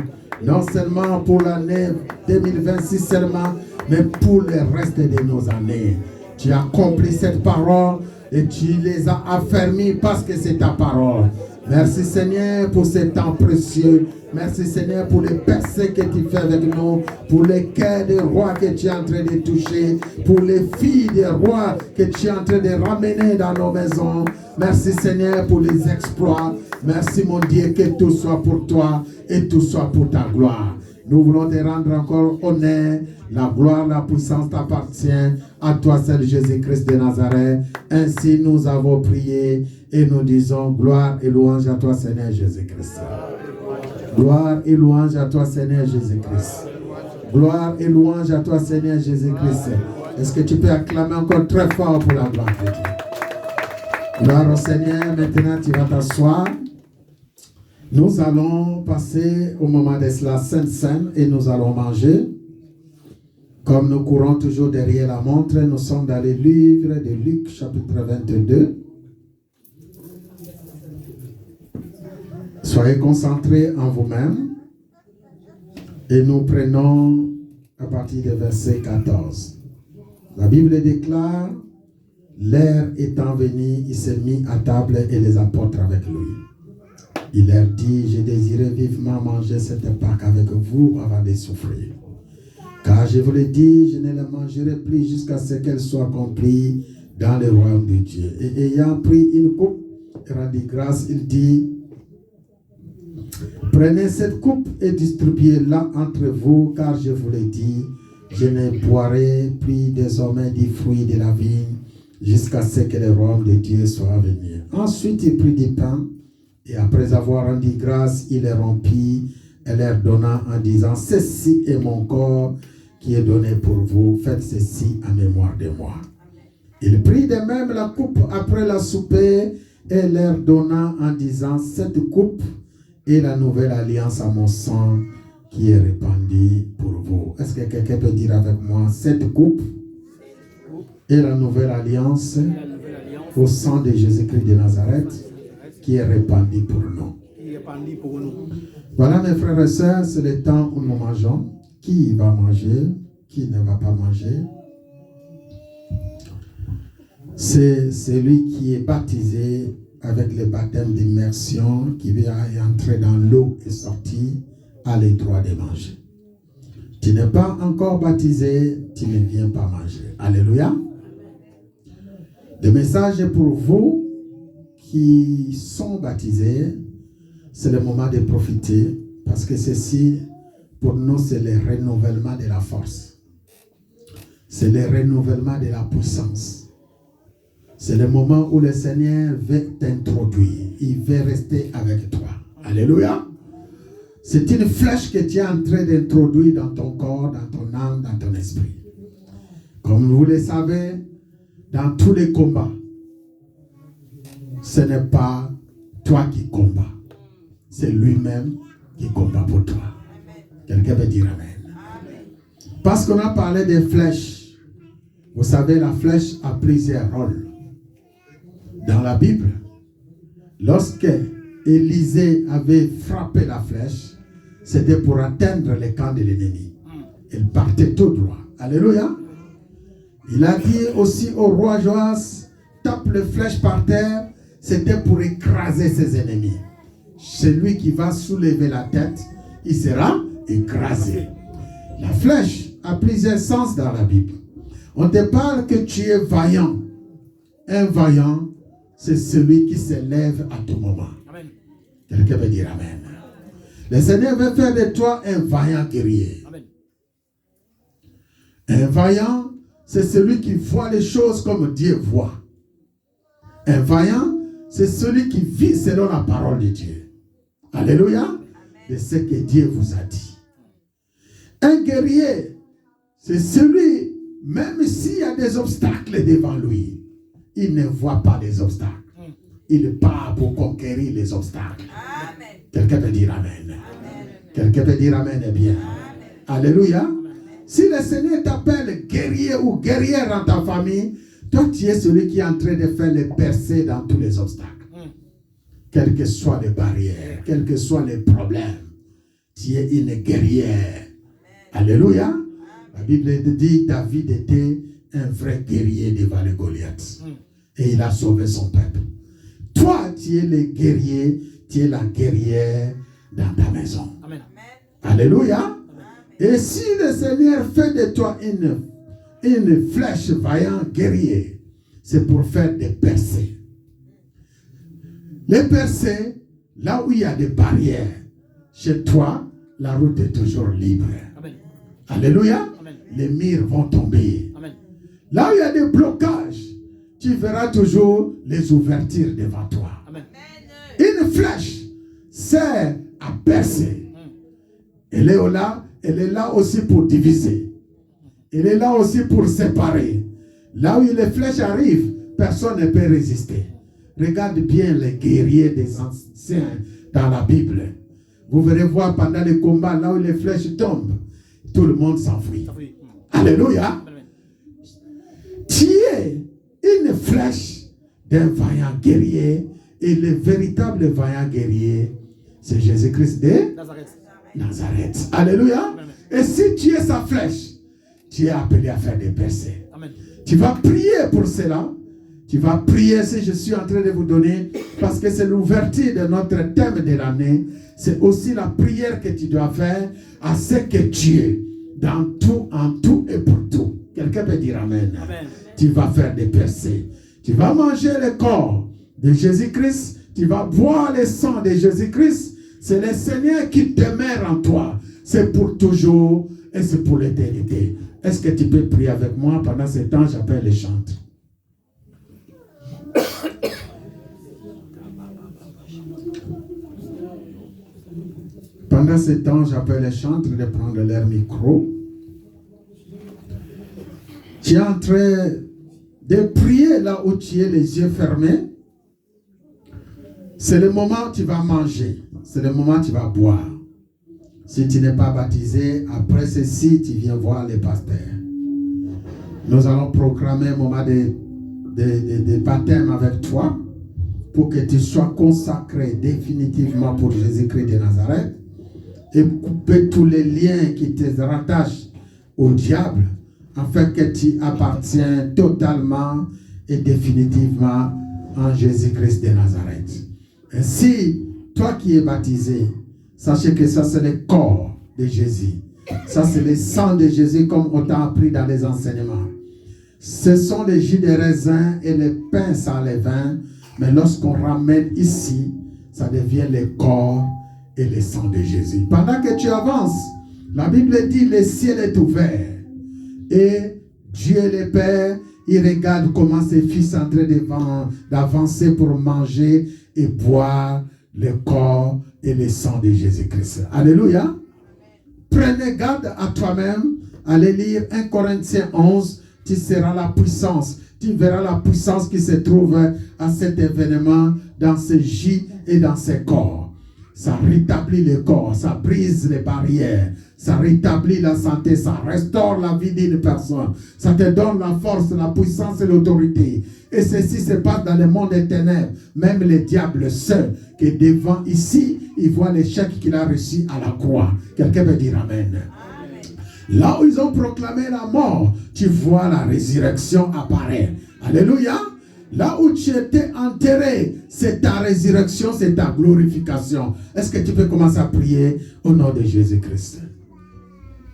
non seulement pour l'année 2026 seulement, mais pour le reste de nos années. Tu as accompli cette parole et tu les as affermis parce que c'est ta parole. Merci Seigneur pour ce temps précieux. Merci Seigneur pour les percées que tu fais avec nous, pour les cœurs des rois que tu es en train de toucher, pour les filles des rois que tu es en train de ramener dans nos maisons. Merci Seigneur pour les exploits. Merci mon Dieu, que tout soit pour toi et tout soit pour ta gloire. Nous voulons te rendre encore honneur. La gloire, la puissance t'appartient. À toi seul, Jésus-Christ de Nazareth. Ainsi nous avons prié et nous disons gloire et louange à toi Seigneur Jésus-Christ. Gloire et louange à toi Seigneur Jésus-Christ. Gloire et louange à toi Seigneur Jésus-Christ. Est-ce que tu peux acclamer encore très fort pour la gloire de Dieu? Gloire au Seigneur. Maintenant tu vas t'asseoir. Nous allons passer au moment de la Sainte Seine et nous allons manger. Comme nous courons toujours derrière la montre, nous sommes dans le livre de Luc, chapitre 22. Soyez concentrés en vous-même. Et nous prenons à partir du verset 14. La Bible déclare, l'heure étant venue, il s'est mis à table et les apôtres avec lui. Il leur dit, je désirais vivement manger cette Pâque avec vous avant de souffrir. Car je vous l'ai dit, je ne la mangerai plus jusqu'à ce qu'elle soit accomplie dans le royaume de Dieu. Et ayant pris une coupe et rendu grâce, il dit, prenez cette coupe et distribuez-la entre vous, car je vous l'ai dit, je ne boirai plus désormais du fruit de la vigne jusqu'à ce que le royaume de Dieu soit venu. Ensuite, il prit du pain et après avoir rendu grâce, il le rompit et leur donna en disant, ceci est mon corps qui est donné pour vous, faites ceci en mémoire de moi. Il prit de même la coupe après la souper et leur donna en disant, cette coupe est la nouvelle alliance à mon sang qui est répandue pour vous. Est-ce que quelqu'un peut dire avec moi, cette coupe est la nouvelle alliance au sang de Jésus-Christ de Nazareth qui est répandue pour nous. Voilà mes frères et sœurs, c'est le temps où nous mangeons. Qui va manger? Qui ne va pas manger? C'est celui qui est baptisé avec le baptême d'immersion, qui vient entrer dans l'eau et sortir, a le droit de manger. Tu n'es pas encore baptisé, tu ne viens pas manger. Alléluia. Le message est pour vous qui sont baptisés. C'est le moment de profiter, parce que ceci, pour nous, c'est le renouvellement de la force. C'est le renouvellement de la puissance. C'est le moment où le Seigneur veut t'introduire. Il veut rester avec toi. Alléluia. C'est une flèche que tu es en train d'introduire dans ton corps, dans ton âme, dans ton esprit. Comme vous le savez, dans tous les combats, ce n'est pas toi qui combats. C'est lui-même qui combat pour toi. Quelqu'un peut dire Amen. Parce qu'on a parlé des flèches. Vous savez, la flèche a plusieurs rôles. Dans la Bible, lorsque Élisée avait frappé la flèche, c'était pour atteindre le camp de l'ennemi. Il partait tout droit. Alléluia. Il a dit aussi au roi Joas, tape les flèches par terre, c'était pour écraser ses ennemis. Celui qui va soulever la tête, il sera écrasé. La flèche a plusieurs sens dans la Bible. On te parle que tu es vaillant. Un vaillant, c'est celui qui se lève à tout moment. Amen. Quelqu'un peut dire Amen. Le Seigneur veut faire de toi un vaillant guerrier. Amen. Un vaillant, c'est celui qui voit les choses comme Dieu voit. Un vaillant, c'est celui qui vit selon la parole de Dieu. Alléluia. De ce que Dieu vous a dit. Un guerrier, c'est celui, même s'il y a des obstacles devant lui, il ne voit pas les obstacles. Il part pour conquérir les obstacles. Amen. Quelqu'un peut dire Amen. Amen. Quelqu'un peut dire Amen et bien. Amen. Alléluia. Amen. Si le Seigneur t'appelle guerrier ou guerrière dans ta famille, toi tu es celui qui est en train de faire les percées dans tous les obstacles. Quelles que soient les barrières, quels que soient les problèmes, tu es une guerrière. Amen. Alléluia. Amen. La Bible dit David était un vrai guerrier devant les Goliath. Et il a sauvé son peuple. Toi, tu es le guerrier, tu es la guerrière dans ta maison. Amen. Alléluia. Amen. Et si le Seigneur fait de toi une flèche vaillant guerrier, c'est pour faire des percées. Les percées, là où il y a des barrières, chez toi, la route est toujours libre. Amen. Alléluia. Amen. Les murs vont tomber. Amen. Là où il y a des blocages, tu verras toujours les ouvertures devant toi. Amen. Une flèche sert à percer. Elle est là aussi pour diviser. Elle est là aussi pour séparer. Là où les flèches arrivent, personne ne peut résister. Regarde bien les guerriers des anciens dans la Bible. Vous verrez voir pendant les combats, là où les flèches tombent, tout le monde s'enfuit. Alléluia. Tu es une flèche d'un vaillant guerrier. Et le véritable vaillant guerrier, c'est Jésus-Christ de Nazareth. Alléluia. Et si tu es sa flèche, tu es appelé à faire des percées. Amen. Tu vas prier pour cela. Tu vas prier, si je suis en train de vous donner, parce que c'est l'ouverture de notre thème de l'année. C'est aussi la prière que tu dois faire à ce que Dieu, dans tout, en tout et pour tout. Quelqu'un peut dire Amen. Amen. Tu vas faire des percées. Tu vas manger le corps de Jésus-Christ. Tu vas boire le sang de Jésus-Christ. C'est le Seigneur qui demeure en toi. C'est pour toujours et c'est pour l'éternité. Est-ce que tu peux prier avec moi? Pendant ce temps, j'appelle les chantres. Pendant ce temps, j'appelle les chantres de prendre leur micro. Tu es en train de prier là où tu es, les yeux fermés. C'est le moment où tu vas manger. C'est le moment où tu vas boire. Si tu n'es pas baptisé, après ceci, tu viens voir les pasteurs. Nous allons proclamer un moment de baptême avec toi pour que tu sois consacré définitivement pour Jésus-Christ de Nazareth et couper tous les liens qui te rattachent au diable afin que tu appartiens totalement et définitivement en Jésus-Christ de Nazareth. Ainsi, toi qui es baptisé, sachez que ça c'est le corps de Jésus. Ça c'est le sang de Jésus comme on t'a appris dans les enseignements. Ce sont les jus de raisin et les pains sans levain, mais lorsqu'on ramène ici, ça devient le corps et le sang de Jésus. Pendant que tu avances, la Bible dit le ciel est ouvert et Dieu le Père, il regarde comment ses fils sont en train d'avancer pour manger et boire le corps et le sang de Jésus-Christ. Alléluia. Prenez garde à toi-même. Allez lire 1 Corinthiens 11. Tu seras la puissance. Tu verras la puissance qui se trouve à cet événement dans ce gîte et dans ce corps. Ça rétablit le corps, ça brise les barrières, ça rétablit la santé, ça restaure la vie d'une personne. Ça te donne la force, la puissance et l'autorité. Et ceci se passe dans le monde des ténèbres. Même le diable seul, qui est devant ici, il voit l'échec qu'il a reçu à la croix. Quelqu'un peut dire Amen. Là où ils ont proclamé la mort, tu vois la résurrection apparaître. Alléluia. Là où tu étais enterré, c'est ta résurrection, c'est ta glorification. Est-ce que tu peux commencer à prier au nom de Jésus-Christ?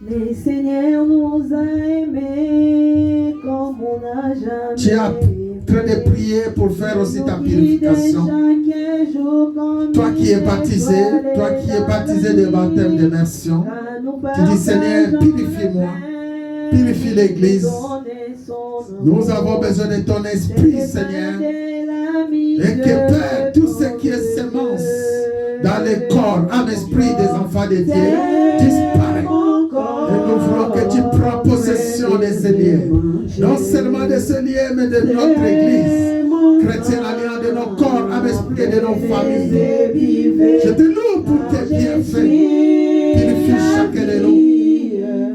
Le Seigneur nous a aimés comme on n'a jamais. Tu es en train de prier pour faire aussi ta purification. Toi qui es baptisé, de baptême d'immersion, tu dis Seigneur, purifie-moi, purifie l'Église. Nous avons besoin de ton esprit, Seigneur. Et que Père, tout ce qui est semence dans le corps, âme, esprit des enfants de Dieu, disparaît. Et nous voulons que tu prends possession de ce lieu. Non seulement de ce lieu, mais de notre Église chrétienne alliée de nos corps, âme, esprit et de nos familles. Je te loue pour tes bienfaits. Purifie chacun de nous.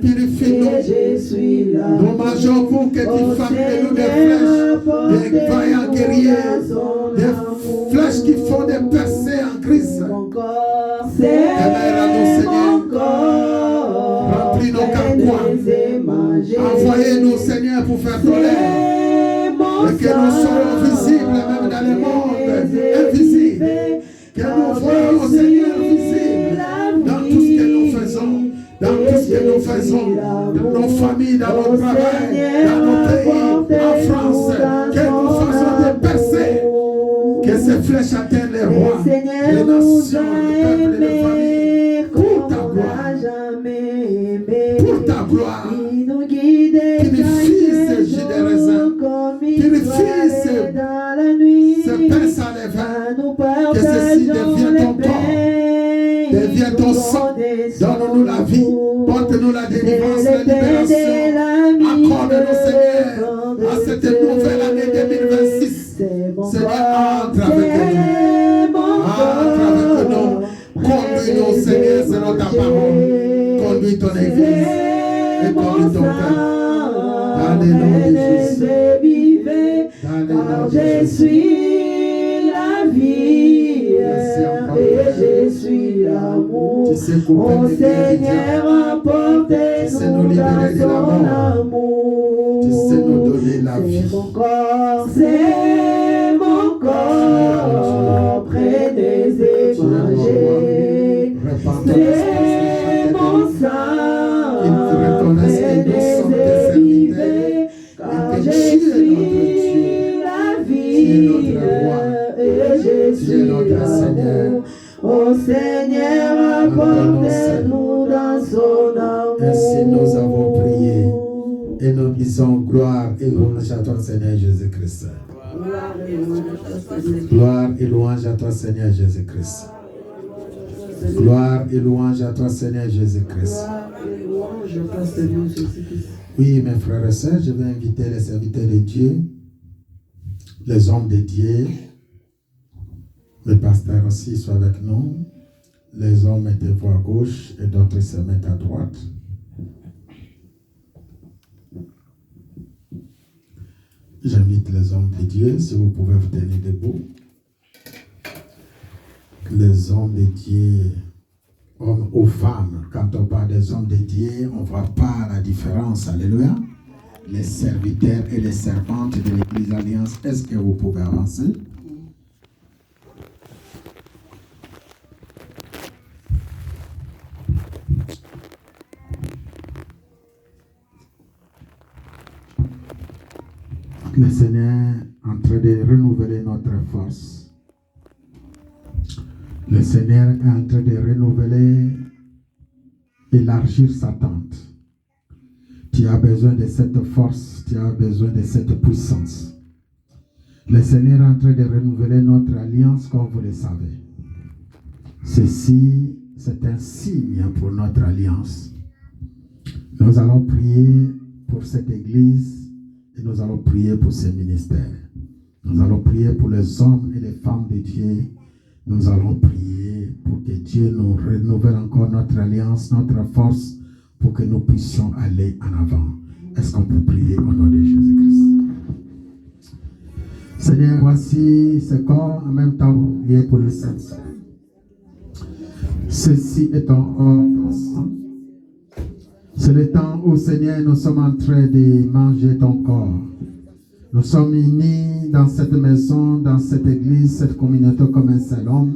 Purifie-nous. Nous mangeons pour que tu fasses de nous des flèches, des vaillants guerriers, des flèches qui font des percées en Christ. Aimez-nous, Seigneur. Remplis nos carquois. Envoyez-nous, Seigneur, pour faire ton œuvre. Et que nous soyons visibles, même dans le monde invisible. Que nous voyons, Seigneur, visible dans tout ce que nous faisons. Dans tout ce que nous faisons, dans nos familles, dans nos travail, dans nos pays, en France, que nous fassons des percées, que ces flèches atteignent les rois, les nations, les peuples et les familles, pour ta gloire. Pour ta gloire. Purifie ces jus de raisin, purifie ces pains sans levain, que ceci devienne ton corps, devienne ton sang. Donne-nous la vie, porte-nous la délivrance, la libération. Accorde-nous, Seigneur, à cette nouvelle année 2026. Seigneur, entre avec nous. Entre avec nous. Conduis-nous, Seigneur, selon ta parole. Conduis ton Église et conduis ton peuple. Dans le nom de Jésus. Dans le nom de Jésus. Je suis la vie et je suis l'amour. Mon Seigneur a porté nous dans son amour. Tu sais nous donner la vie. C'est mon corps près des étrangers. C'est mon sang Et nous disons gloire et louange à toi, Seigneur Jésus-Christ. Gloire et louange à toi, Seigneur Jésus-Christ. Gloire et louange à toi, Seigneur Jésus-Christ. Oui, mes frères et sœurs, je vais inviter les serviteurs de Dieu, les hommes de Dieu, les pasteurs aussi sont avec nous. Les hommes mettez-vous à gauche et d'autres se mettent à droite. J'invite les hommes de Dieu, si vous pouvez vous tenir debout. Les hommes de Dieu, hommes ou femmes, quand on parle des hommes de Dieu, on ne voit pas la différence. Alléluia. Les serviteurs et les servantes de l'Église Alliance, est-ce que vous pouvez avancer? Le Seigneur est en train de renouveler notre force. Le Seigneur est en train de renouveler, élargir sa tente. Tu as besoin de cette force, tu as besoin de cette puissance. Le Seigneur est en train de renouveler notre alliance, comme vous le savez. Ceci, c'est un signe pour notre alliance. Nous allons prier pour cette église. Et nous allons prier pour ces ministères. Nous allons prier pour les hommes et les femmes de Dieu. Nous allons prier pour que Dieu nous renouvelle encore notre alliance, notre force, pour que nous puissions aller en avant. Est-ce qu'on peut prier au nom de Jésus-Christ? Seigneur, voici ce corps, en même temps vous priez pour le Saint. Ceci est ton corps. C'est le temps où, Seigneur, nous sommes en train de manger ton corps. Nous sommes unis dans cette maison, dans cette église, cette communauté comme un seul homme,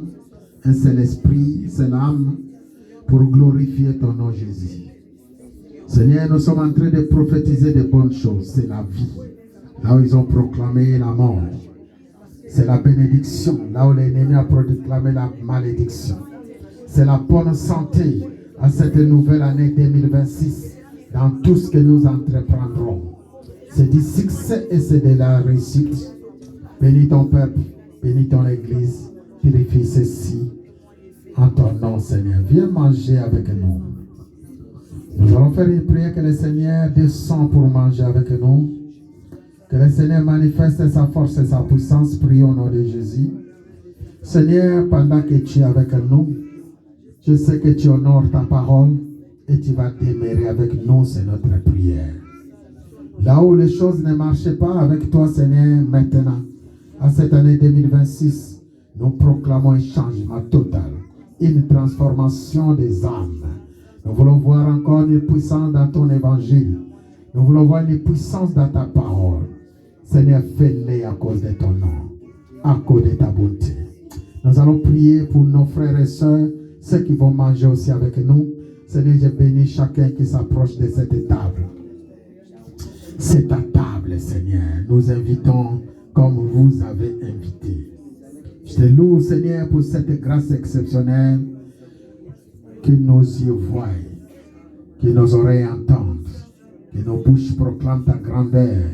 un seul esprit, seule âme, pour glorifier ton nom, Jésus. Seigneur, nous sommes en train de prophétiser de bonnes choses. C'est la vie. Là où ils ont proclamé la mort. C'est la bénédiction. Là où l'ennemi a proclamé la malédiction. C'est la bonne santé à cette nouvelle année 2026, dans tout ce que nous entreprendrons. C'est du succès et c'est de la réussite. Bénis ton peuple, bénis ton église, purifie ceci en ton nom, Seigneur. Viens manger avec nous. Nous allons faire une prière que le Seigneur descend pour manger avec nous. Que le Seigneur manifeste sa force et sa puissance. Prions au nom de Jésus. Seigneur, pendant que tu es avec nous, je sais que tu honores ta parole et tu vas demeurer avec nous, c'est notre prière. Là où les choses ne marchaient pas avec toi, Seigneur, maintenant, à cette année 2026, nous proclamons un changement total, une transformation des âmes. Nous voulons voir encore une puissance dans ton évangile. Nous voulons voir une puissance dans ta parole. Seigneur, fais-les à cause de ton nom, à cause de ta bonté. Nous allons prier pour nos frères et sœurs, ceux qui vont manger aussi avec nous. Seigneur, je bénis chacun qui s'approche de cette table. C'est ta table, Seigneur. Nous invitons comme vous avez invité. Je te loue, Seigneur, pour cette grâce exceptionnelle. Que nos yeux voient, que nos oreilles entendent, que nos bouches proclament ta grandeur,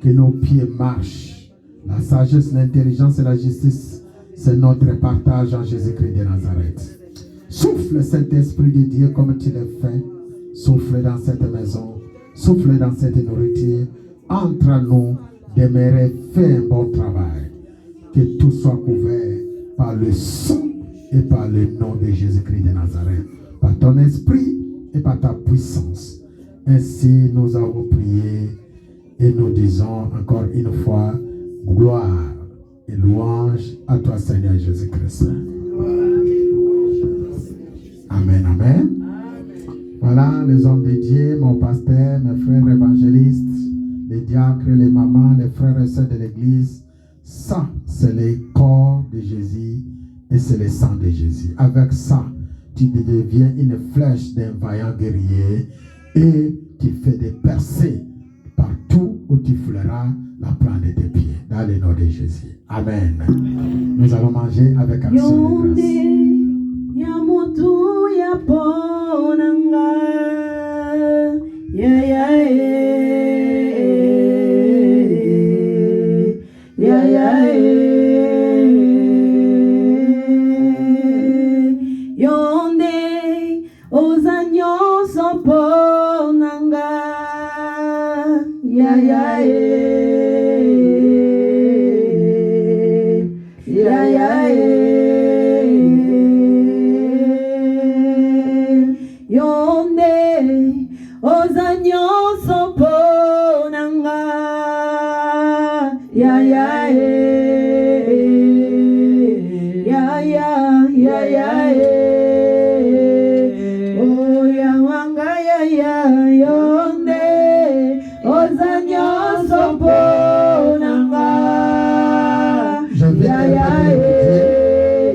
que nos pieds marchent. La sagesse, l'intelligence et la justice, c'est notre partage en Jésus-Christ de Nazareth. Souffle, Saint-Esprit de Dieu, comme tu l'as fait. Souffle dans cette maison. Souffle dans cette nourriture. Entre à nous, demeurer, fais un bon travail. Que tout soit couvert par le sang et par le nom de Jésus-Christ de Nazareth. Par ton esprit et par ta puissance. Ainsi nous avons prié et nous disons encore une fois gloire et louange à toi, Seigneur Jésus-Christ. Amen, amen. Voilà les hommes de Dieu, mon pasteur, mes frères évangélistes, les diacres, les mamans, les frères et sœurs de l'église. Ça, c'est le corps de Jésus et c'est le sang de Jésus. Avec ça, tu deviens une flèche d'un vaillant guerrier et tu fais des percées partout où tu fleuras la plante de tes pieds. Dans le nom de Jésus. Amen. Nous allons manger avec action de grâce. Yamutu yaponanga, yeah, yeah, yeah. Ozanyo ponanga ya ya ya ya yonde ozanyo ponanga ya ya ya ya ya ya oh ya wanga ya ya yonde ozanyo ponanga ya ya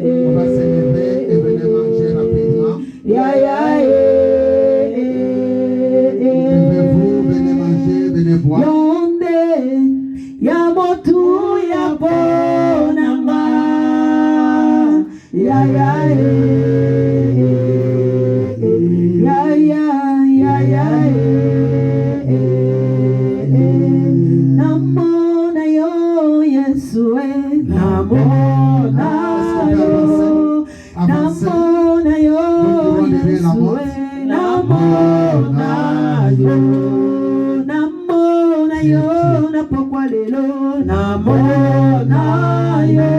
on va s'élever et venir manger rapidement. ya ya Levez-vous, venez manger, venez boire. yonde ya motu ya ponanga ya ya ya ya ya ya namona yo Yesu namona yo namona yo Yesu namona yo namona yo napokwa lelo namona yo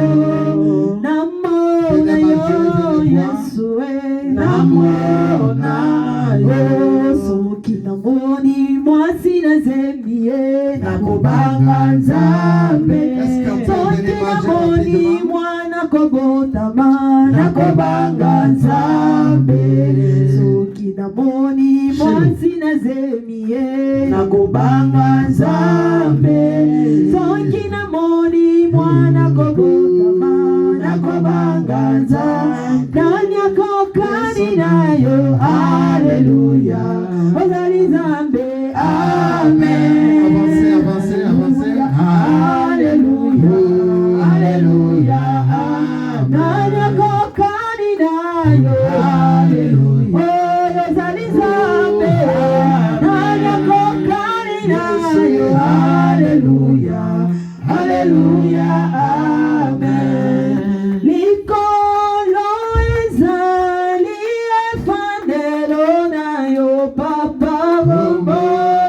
namona yo Yesu namona yo soki namoni mwasi nazemie nakobanga Nzambe soki namoni mwana kobotama nakobanga Nzambe soki namoni mwasi nazemie nakobanga Nzambe soki namoni mwana kobotama nakobanga Nzambe nani akokani nayo haleluya ozali Nzambe amen Avancez, avancez, avancez. haleluya haleluya nani akokani nayo haleluya ozali Nzambe nani akokani nayo haleluya haleluya amen likolo ezali efandelo nayo papa bombo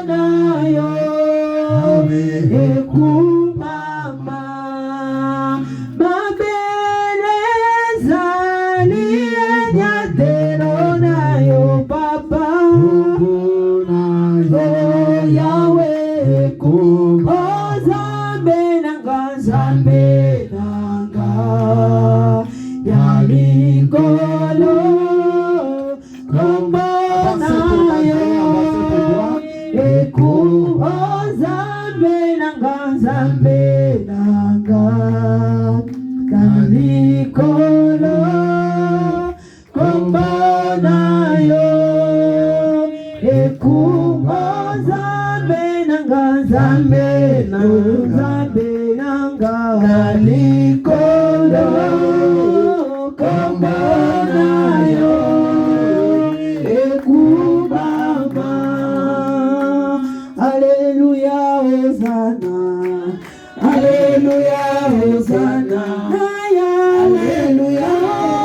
nayo ekumama mabele ezali enyatelo nayo papa yawe ozambe nanga Nzambe nanga ya likolo kombo nayo ozambe nanga Nzambe nanga ya likolo kombo nayo ozambe nanga Nzambe nanga ya likolo kombo nayo ekubama Alléluia Hosanna Alléluia Hosanna Naya Alléluia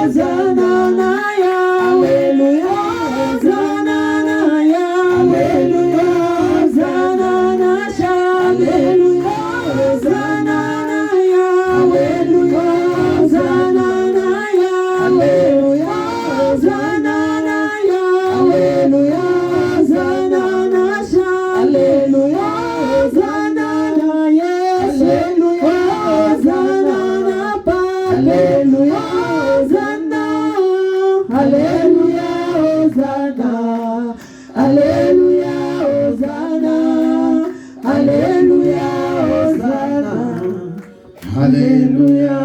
Hosanna Naya Alléluia Hosanna Naya Alléluia Hosanna Nasha Alléluia Hosanna Naya Alléluia Hosanna Naya Alléluia Hosanna Naya Alléluia Hosanna Nasha Alléluia Hosanna Naya Alléluia Hosanna Napa Alléluia Hosanna Alléluia Hosanna Alléluia Hosanna Alléluia Hosanna Alléluia